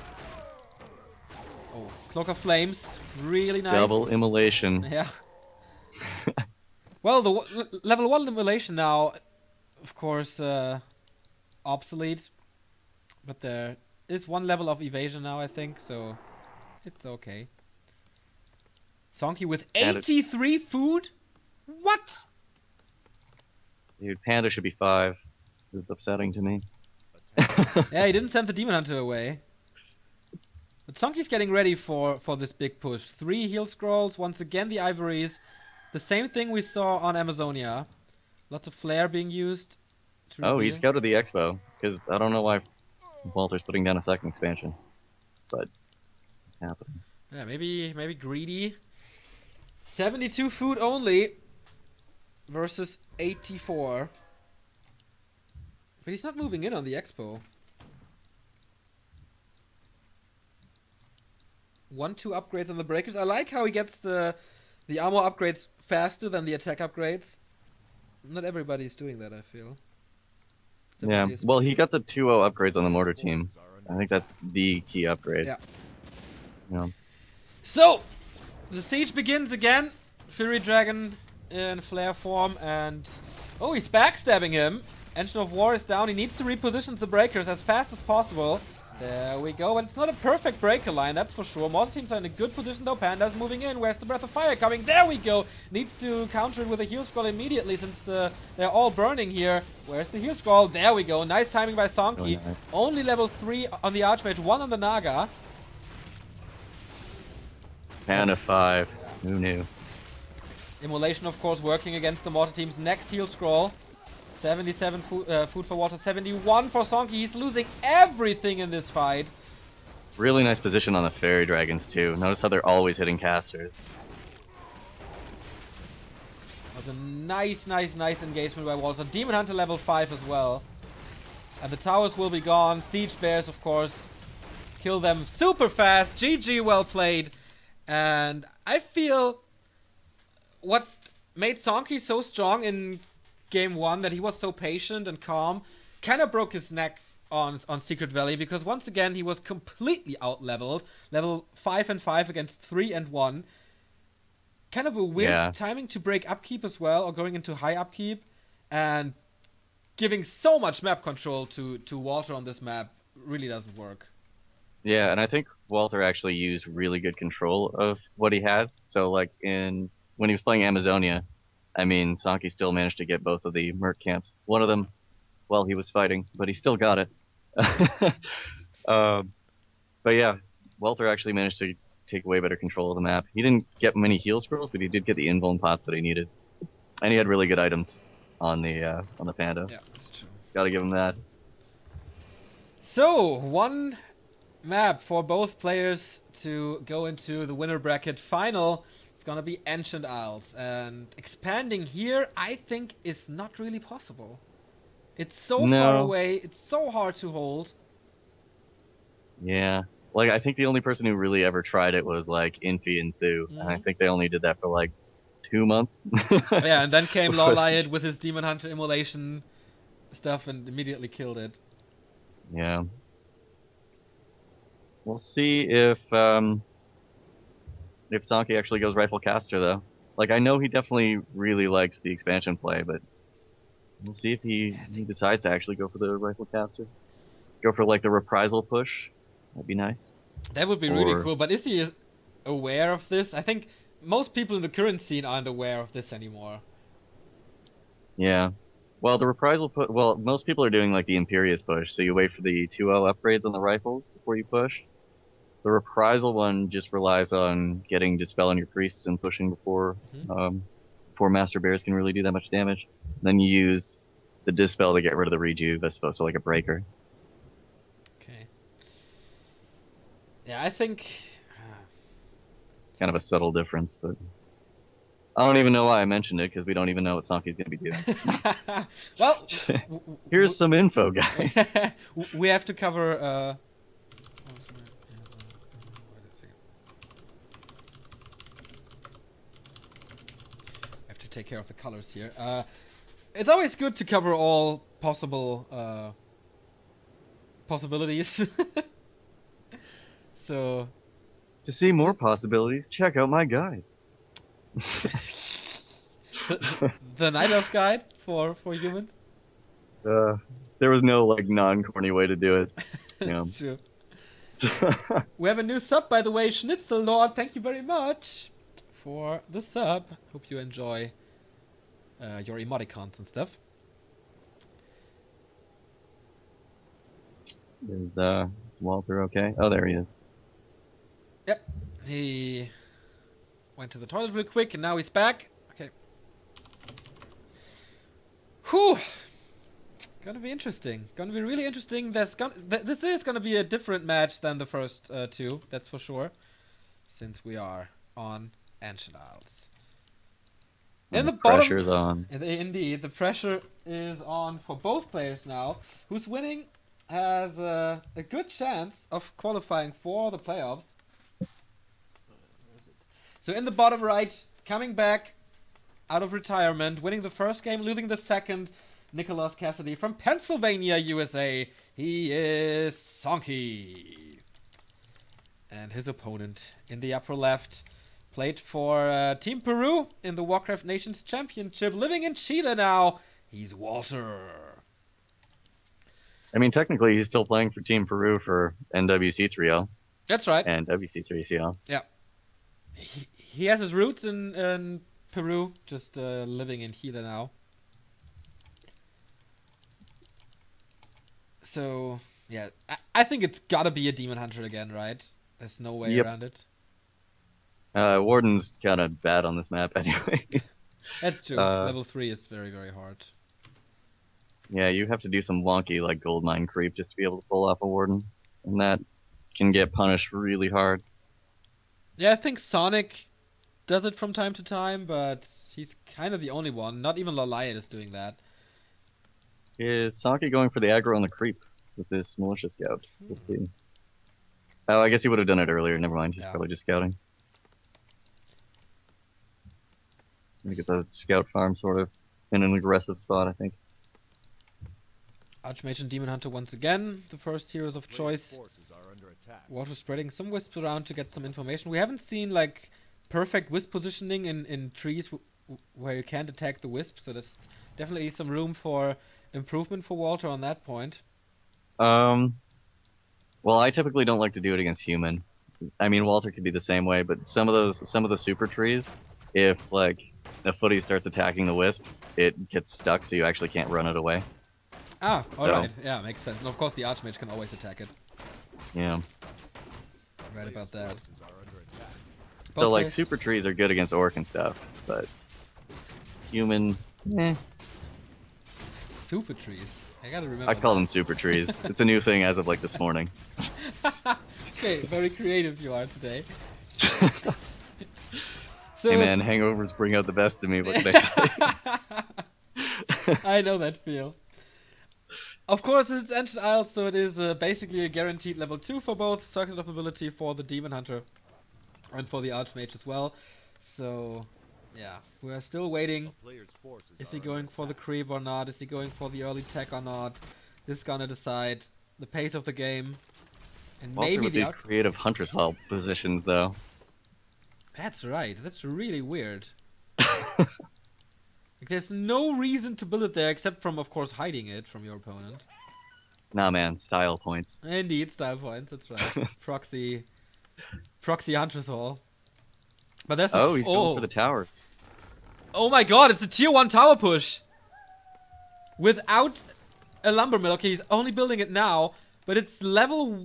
Oh, Cloak of Flames. Really nice. Double Immolation. Yeah. Well, the level 1 Immolation now, of course, obsolete. But there is 1 level of evasion now, I think, so it's okay. Sonkie with 83 food? What? Dude, Panda should be 5. This is upsetting to me. Yeah, he didn't send the Demon Hunter away. But Sonkie's getting ready for this big push. 3 heal scrolls, once again the Ivories. The same thing we saw on Amazonia. Lots of flare being used. Oh, he scouted the Expo, because I don't know why Walter's putting down a second expansion. But it's happening. Yeah, maybe greedy. 72 food only versus 84. But he's not moving in on the Expo. 1-2 upgrades on the breakers. I like how he gets the armor upgrades faster than the attack upgrades. Not everybody's doing that, I feel. Yeah, well, he got the 2-0 upgrades on the mortar team. I think that's the key upgrade. Yeah. Yeah. So, the siege begins again. Fury Dragon in flare form, and oh, he's backstabbing him. Engine of War is down. He needs to reposition the breakers as fast as possible. There we go, and it's not a perfect breaker line, that's for sure. Mortar teams are in a good position though. Panda's moving in. Where's the Breath of Fire coming? There we go. Needs to counter it with a heal scroll immediately since they're all burning here. Where's the heal scroll? There we go. Nice timing by Sonkie. Really nice. Only level 3 on the Archmage, 1 on the Naga. Panda 5. Who knew? Immolation, of course, working against the Mortar team's next heal scroll. 77 food for water, 71 for Sonkie. He's losing everything in this fight. Really nice position on the Fairy Dragons, too. Notice how they're always hitting casters. That was a nice engagement by Walter. Demon Hunter level 5 as well. And the towers will be gone. Siege Bears, of course, kill them super fast. GG, well played. And I feel what made Sonkie so strong in Game 1, that he was so patient and calm, kind of broke his neck on Secret Valley, because once again he was completely out-leveled. Level 5 and 5 against 3 and 1. Kind of a weird timing to break upkeep as well, or going into high upkeep, and giving so much map control to Walter on this map really doesn't work. Yeah, and I think Walter actually used really good control of what he had. So like when he was playing Amazonia, I mean, Sonkie still managed to get both of the Merc camps. One of them while he was fighting, but he still got it. But yeah, Walter actually managed to take way better control of the map. He didn't get many heal scrolls, but he did get the invuln pots that he needed. And he had really good items on the Panda. Yeah, that's true. Gotta give him that. So, one map for both players to go into the winner bracket final. It's gonna be Ancient Isles, and expanding here, I think, is not really possible. It's so far away, it's so hard to hold. Yeah, like I think the only person who really ever tried it was like Infi and Thu, and I think they only did that for like 2 months. Yeah, and then came Lawliot with his Demon Hunter immolation stuff and immediately killed it. Yeah. We'll see if Sonkie actually goes Rifle Caster, though. Like, I know he definitely really likes the expansion play, but we'll see if he decides to actually go for the Rifle Caster. Go for, like, the reprisal push. That'd be nice. That would be really cool, but is he aware of this? I think most people in the current scene aren't aware of this anymore. Yeah. Well, the reprisal push... Well, most people are doing, like, the Imperious push, so you wait for the 2-0 upgrades on the rifles before you push. The reprisal one just relies on getting Dispel on your priests and pushing before Master Bears can really do that much damage. Then you use the Dispel to get rid of the Rejuve as opposed to like a breaker. Okay. Yeah, I think... Kind of a subtle difference, but... I don't even know why I mentioned it, because we don't even know what Sonkie's going to be doing. Well... Here's some info, guys. We have to cover... take care of the colors here. It's always good to cover all possible possibilities. So, to see more possibilities, check out my guide. the Night Elf guide for humans. There was no like non-corny way to do it. That's true. We have a new sub, by the way, Schnitzel Lord. Thank you very much for the sub. Hope you enjoy your emoticons and stuff. Is Walter okay? Oh, there he is. Yep. He went to the toilet real quick, and now he's back. Okay. Whew. Gonna be interesting. Gonna be really interesting. This is gonna be a different match than the first two, that's for sure. Since we are on Ancient Isles. In the bottom, pressure's on. Indeed, the pressure is on for both players now. Who's winning has a good chance of qualifying for the playoffs. So in the bottom right, coming back out of retirement, winning the first game, losing the second, Nicholas Cassidy from Pennsylvania, USA. He is Sonkie. And his opponent in the upper left played for Team Peru in the Warcraft Nations Championship, living in Chile now. He's Walter. I mean, technically, he's still playing for Team Peru for NWC3L. That's right. And WC3CL. Yeah. He has his roots in Peru, just living in Chile now. So, yeah, I think it's gotta be a Demon Hunter again, right? There's no way around it. Warden's kind of bad on this map anyway. That's true. Level 3 is very, very hard. Yeah, you have to do some wonky, like, gold mine creep just to be able to pull off a Warden. And that can get punished really hard. Yeah, I think Sonic does it from time to time, but he's kind of the only one. Not even Laliat is doing that. Is Sonkie going for the aggro on the creep with this Militia Scout? Let's see. Oh, I guess he would have done it earlier. Never mind. He's probably just scouting. He's gonna get the scout farm sort of in an aggressive spot, I think. Archmage and Demon Hunter once again, the first heroes of choice. Water spreading some wisps around to get some information. We haven't seen like perfect wisp positioning in trees where you can't attack the wisp, so there's definitely some room for improvement for Walter on that point. Well, I typically don't like to do it against human. I mean, Walter could be the same way, but some of the super trees, if like a footy starts attacking the wisp, it gets stuck, so you actually can't run it away. Ah, alright. Yeah, makes sense. And of course the Archmage can always attack it. Yeah. Right about that. So like super trees are good against orc and stuff, but human, Super trees. I gotta remember. I call them super trees. It's a new thing as of like this morning. Okay, very creative you are today. So hey man, hangovers bring out the best in me. What can I say? I know that feel. Of course, it's Ancient Isles, so it is basically a guaranteed level 2 for both. Circuit of Ability for the Demon Hunter and for the Archmage as well. So, yeah, we are still waiting. Is he going for the creep or not? Is he going for the early tech or not? This is gonna decide the pace of the game. And Walter maybe with these creative Hunter's Hall positions, though. That's right. That's really weird. Like, there's no reason to build it there except from, of course, hiding it from your opponent. Nah, man, style points. Indeed, style points. That's right. Proxy Hunter's Hall. But that's he's going for the towers. Oh my god, it's a tier 1 tower push. Without a lumber mill. Okay, he's only building it now, but it's level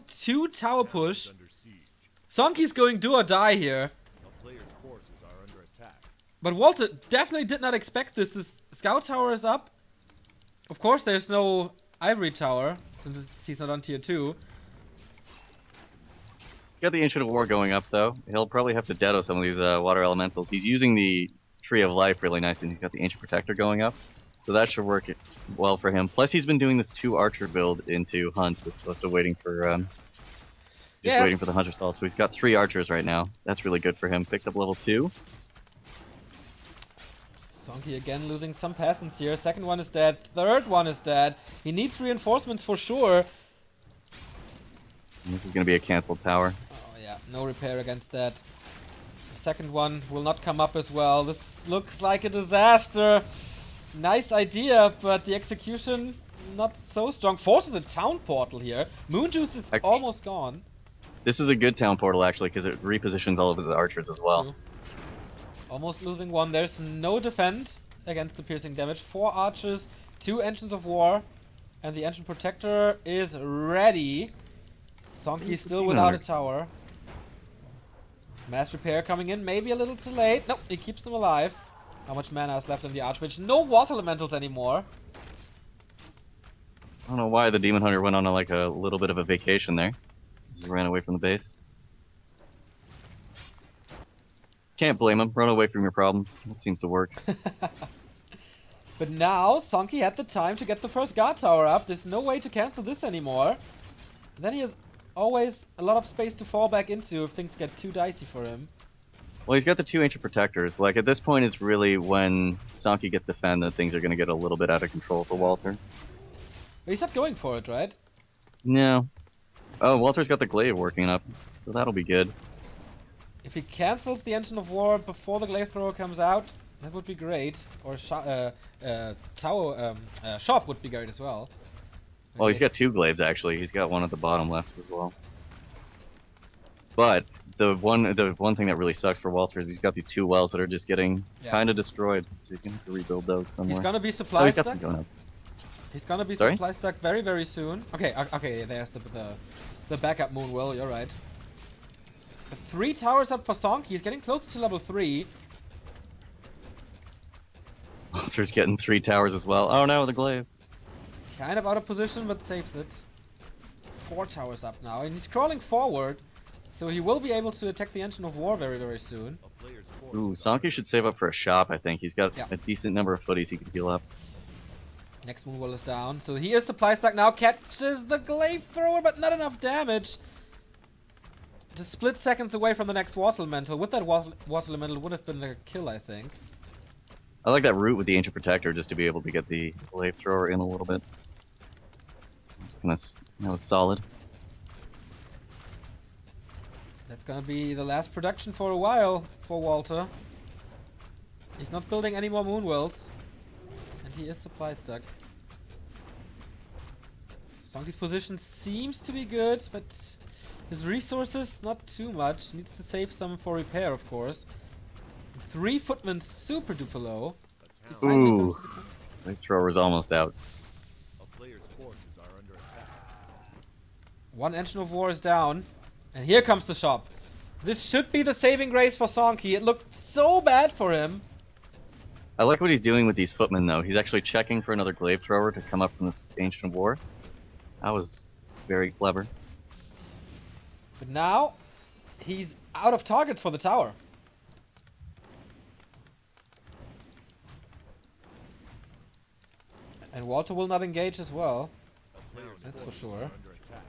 2 tower push. Sonkie's going do or die here. But Walter definitely did not expect this. This scout tower is up. Of course, there's no ivory tower, since he's not on tier 2. He's got the Ancient of War going up, though. He'll probably have to deado some of these water elementals. He's using the Tree of Life really nice, and he's got the Ancient Protector going up. So that should work well for him. Plus, he's been doing this 2 Archer build into Hunts, as opposed to waiting for waiting for the Hunter's Hall. So he's got 3 Archers right now. That's really good for him. Picks up level 2. Sonkie again losing some peasants here. Second one is dead. Third one is dead. He needs reinforcements for sure. And this is going to be a cancelled tower. Oh yeah, no repair against that. The second one will not come up as well. This looks like a disaster. Nice idea, but the execution not so strong. Forces a town portal here. Moon Juice is almost gone. This is a good town portal actually, because it repositions all of his archers as well. True. Almost losing one. There's no defend against the piercing damage. 4 archers, 2 engines of war. And the Ancient Protector is ready. Sonkie's still Demon without Hunter. a tower. Mass Repair coming in, maybe a little too late. Nope, he keeps them alive. How much mana is left in the Archmage? No Water Elementals anymore. I don't know why the Demon Hunter went on like a little bit of a vacation there. Just ran away from the base. Can't blame him. Run away from your problems. That seems to work. But now, Sonkie had the time to get the first guard tower up. There's no way to cancel this anymore. And then he has always a lot of space to fall back into if things get too dicey for him. Well, he's got the 2 Ancient Protectors. Like, at this point, it's really when Sonkie gets defend that things are going to get a little bit out of control for Walter. But he's not going for it, right? No. Oh, Walter's got the Glaive working up, so that'll be good. If he cancels the Engine of War before the Glaive Thrower comes out, that would be great. Or Shop would be great as well. Well, he's got 2 Glaives, actually. He's got one at the bottom left as well. But the one thing that really sucks for Walter is he's got these 2 wells that are just getting kind of destroyed. So he's going to have to rebuild those somewhere. He's gonna be Oh, supply he's got stuck. them going up. He's gonna be Sorry? supply stuck very, very soon. Okay, okay, there's the backup Moonwell, you're right. 3 towers up for Sonkie. He's getting closer to level 3. Walter's getting 3 towers as well. Oh no, the Glaive. Kind of out of position, but saves it. 4 towers up now, and he's crawling forward. So he will be able to attack the Engine of War very, very soon. A player's forces Ooh, are Sonkie should save up for a shop, I think. He's got Yeah. a decent number of footies he can heal up. Next Moonwell is down. So he is supply stuck now. Catches the Glaive Thrower, but not enough damage. Just split seconds away from the next Water Elemental. With that Water Elemental would have been a kill, I think. I like that route with the Ancient Protector just to be able to get the Glaive Thrower in a little bit. That was solid. That's gonna be the last production for a while for Walter. He's not building any more Moonwells. And he is supply stuck. Sonkie's position seems to be good, but his resources not too much. Needs to save some for repair, of course. 3 footmen super duper low. He finally Ooh. comes to- Glaive Thrower's almost out. a player's forces are under attack. 1 Engine of War is down. And here comes the shop. This should be the saving grace for Sonkie. It looked so bad for him. I like what he's doing with these footmen, though. He's actually checking for another Glaive Thrower to come up from this Ancient of War. That was very clever. But now, he's out of targets for the tower. And Walter will not engage as well. A player's That's for forces sure. are under attack.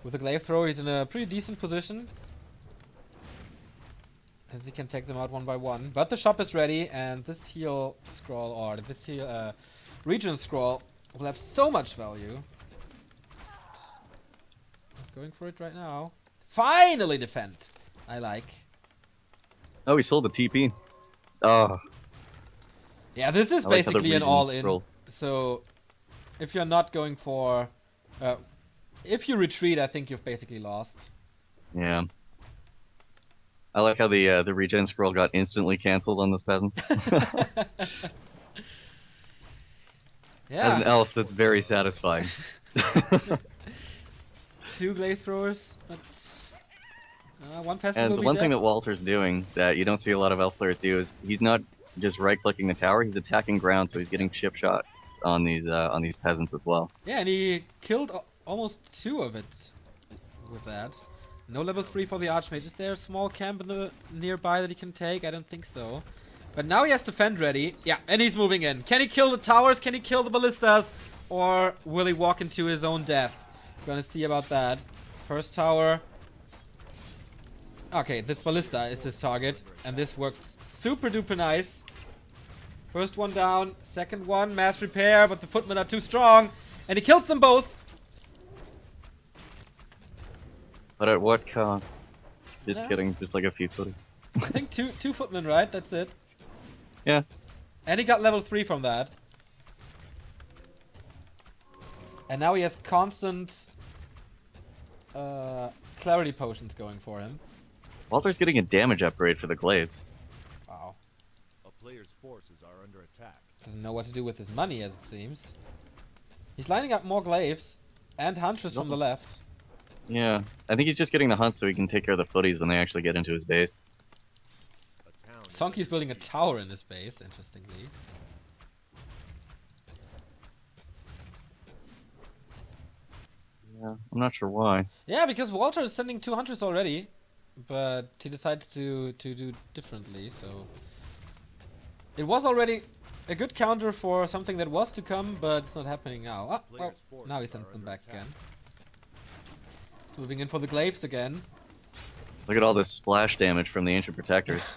With the Glaive Thrower, he's in a pretty decent position. As he can take them out one by one. But the shop is ready, and this heal scroll, or this heal region scroll, will have so much value. Not going for it right now. Finally defend! I like. Oh, he sold the TP. Oh, Yeah, this is I like how the basically an region all-in. scroll- So, if you're not going for... if you retreat, I think you've basically lost. Yeah. I like how the regen scroll got instantly canceled on those peasants. Yeah. As an elf, that's very satisfying. 2 Glaive Throwers, but... one peasant And will the be one dead. thing that Walter's doing that you don't see a lot of elf players do is he's not just right-clicking the tower; he's attacking ground, so he's getting chip shots on these peasants as well. Yeah, and he killed almost 2 of it with that. No level 3 for the Archmage. Is there a small camp in the nearby that he can take? I don't think so. But now he has defend ready. Yeah, and he's moving in. Can he kill the towers? Can he kill the ballistas? Or will he walk into his own death? Gonna see about that. First tower. Okay, this ballista is his target. And this worked super duper nice. First one down. Second one, mass repair. But the footmen are too strong. And he kills them both. But at what cost? Just Yeah. kidding, just like a few footies. I think two footmen, right? That's it. Yeah. And he got level 3 from that. And now he has constant clarity potions going for him. Walter's getting a damage upgrade for the glaives. Wow. A player's forces are under attack. Doesn't know what to do with his money, as it seems. He's lining up more glaives and hunters He's from also- the left. Yeah, I think he's just getting the hunt so he can take care of the footies when they actually get into his base. A town is Sonkie's building a under siege. tower in his base, interestingly. Yeah, I'm not sure why. Yeah, because Walter is sending 2 hunters already, but he decides to do differently, so... It was already a good counter for something that was to come, but it's not happening now. Ah, well, Players' forces now he are sends them under back attack. again. He's moving in for the glaives again. Look at all this splash damage from the ancient protectors.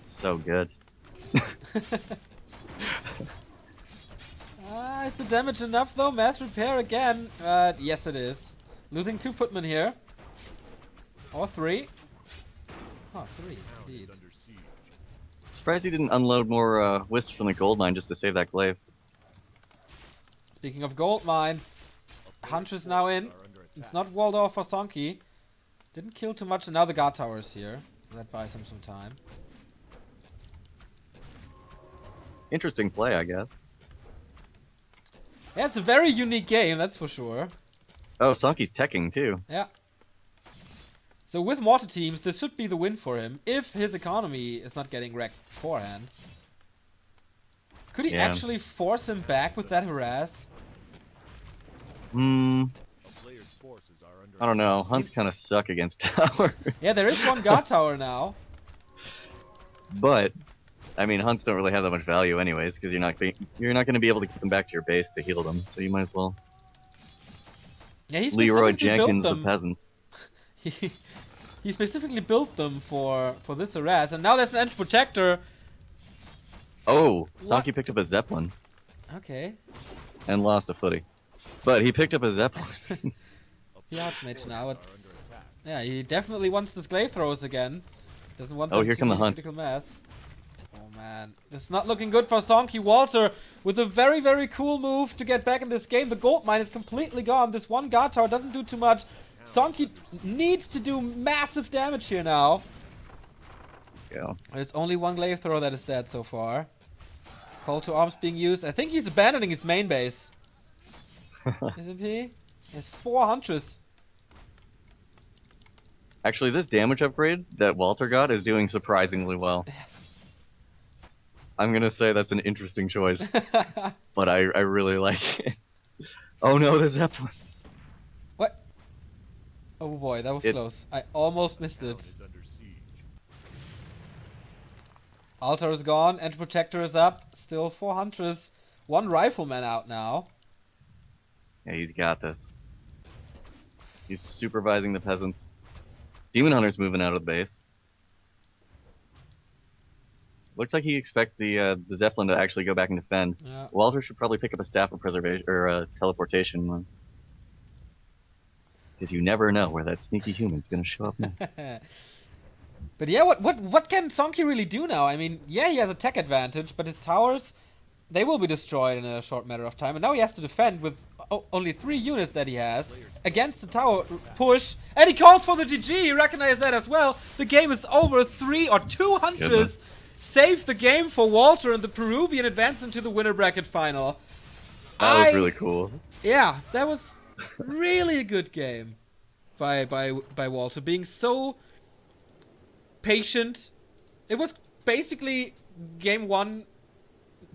So good. Is the damage enough though? Mass repair again. Yes it is. Losing 2 footmen here. Or 3. Oh, 3 Town indeed. is under siege. Surprised he didn't unload more wisps from the gold mine just to save that glaive. Speaking of gold mines, A player's Huntress now forces in. are under It's attack. not walled off for Sonkie. Didn't kill too much, and now the guard tower's here. That buys him some time. Interesting play, I guess. Yeah, it's a very unique game, that's for sure. Oh, Sonkie's teching too. Yeah. So with mortar teams, this should be the win for him, if his economy is not getting wrecked beforehand. Could he Yeah. actually force him back with that harass? Hmm, A player's forces are under I don't know. Hunts kind of suck against tower. Yeah, there is one guard tower now. But, I mean, hunts don't really have that much value anyways, because you're not going to be able to get them back to your base to heal them. So you might as well Yeah, he Leroy specifically Jenkins the built them. peasants. He specifically built them for this harass, and now there's an edge protector. Oh, What? Sonkie picked up a zeppelin Okay. and lost a footy, but he picked up a zeppelin. The Archmage now. are It's under attack. yeah, he definitely wants the glaive throwers again. Doesn't want Oh, them here to come the be hunts. critical mass. Oh man, this is not looking good for Sonkie. Walter with a very, very cool move to get back in this game. The gold mine is completely gone. This one guard tower doesn't do too much. Sonkie needs to do massive damage here now. Yeah. There's only one glaive thrower that is dead so far. Call to arms being used. I think he's abandoning his main base. Isn't he? He has 4 hunters. Actually, this damage upgrade that Walter got is doing surprisingly well. I'm gonna say that's an interesting choice, but I really like it. Oh no, the zeppelin. What? Oh boy, that was It- close. I almost missed Town it. is under siege. Altar is gone, and Protector is up. Still 4 hunters. 1 rifleman out now. Yeah, he's got this. He's supervising the peasants. Demon Hunter's moving out of the base. Looks like he expects the Zeppelin to actually go back and defend. Yeah. Walter should probably pick up a staff of preservation or a teleportation one, because you never know where that sneaky human's gonna show up next. But yeah, what can Sonkie really do now? I mean, yeah, he has a tech advantage, but his towers, they will be destroyed in a short matter of time. And now he has to defend with only 3 units that he has against the tower push. And he calls for the GG. He recognized that as well. The game is over. 3 or 2 hunters Goodness. save the game for Walter, and the Peruvian advance into the winner bracket final. That was really cool. Yeah, that was really a good game by Walter, being so patient. It was basically game 1,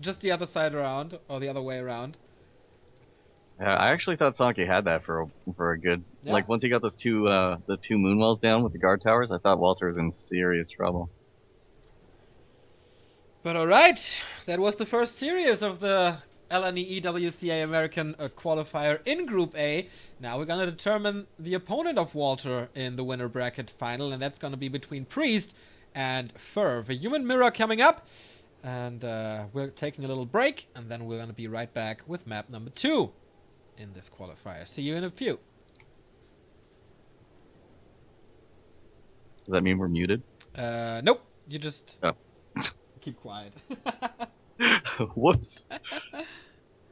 just the other side around, or the other way around. Yeah, I actually thought Sonkie had that for a good. Yeah. Like once he got those the 2 moonwells down with the guard towers, I thought Walter was in serious trouble. But alright, that was the first series of the LNE WCA American qualifier in Group A. Now we're gonna determine the opponent of Walter in the winner bracket final, and that's gonna be between Priest and Ferv. A human mirror coming up, and we're taking a little break, and then we're gonna be right back with map number 2 in this qualifier. See you in a few. Does that mean we're muted? Nope, you just Oh. keep quiet. Whoops.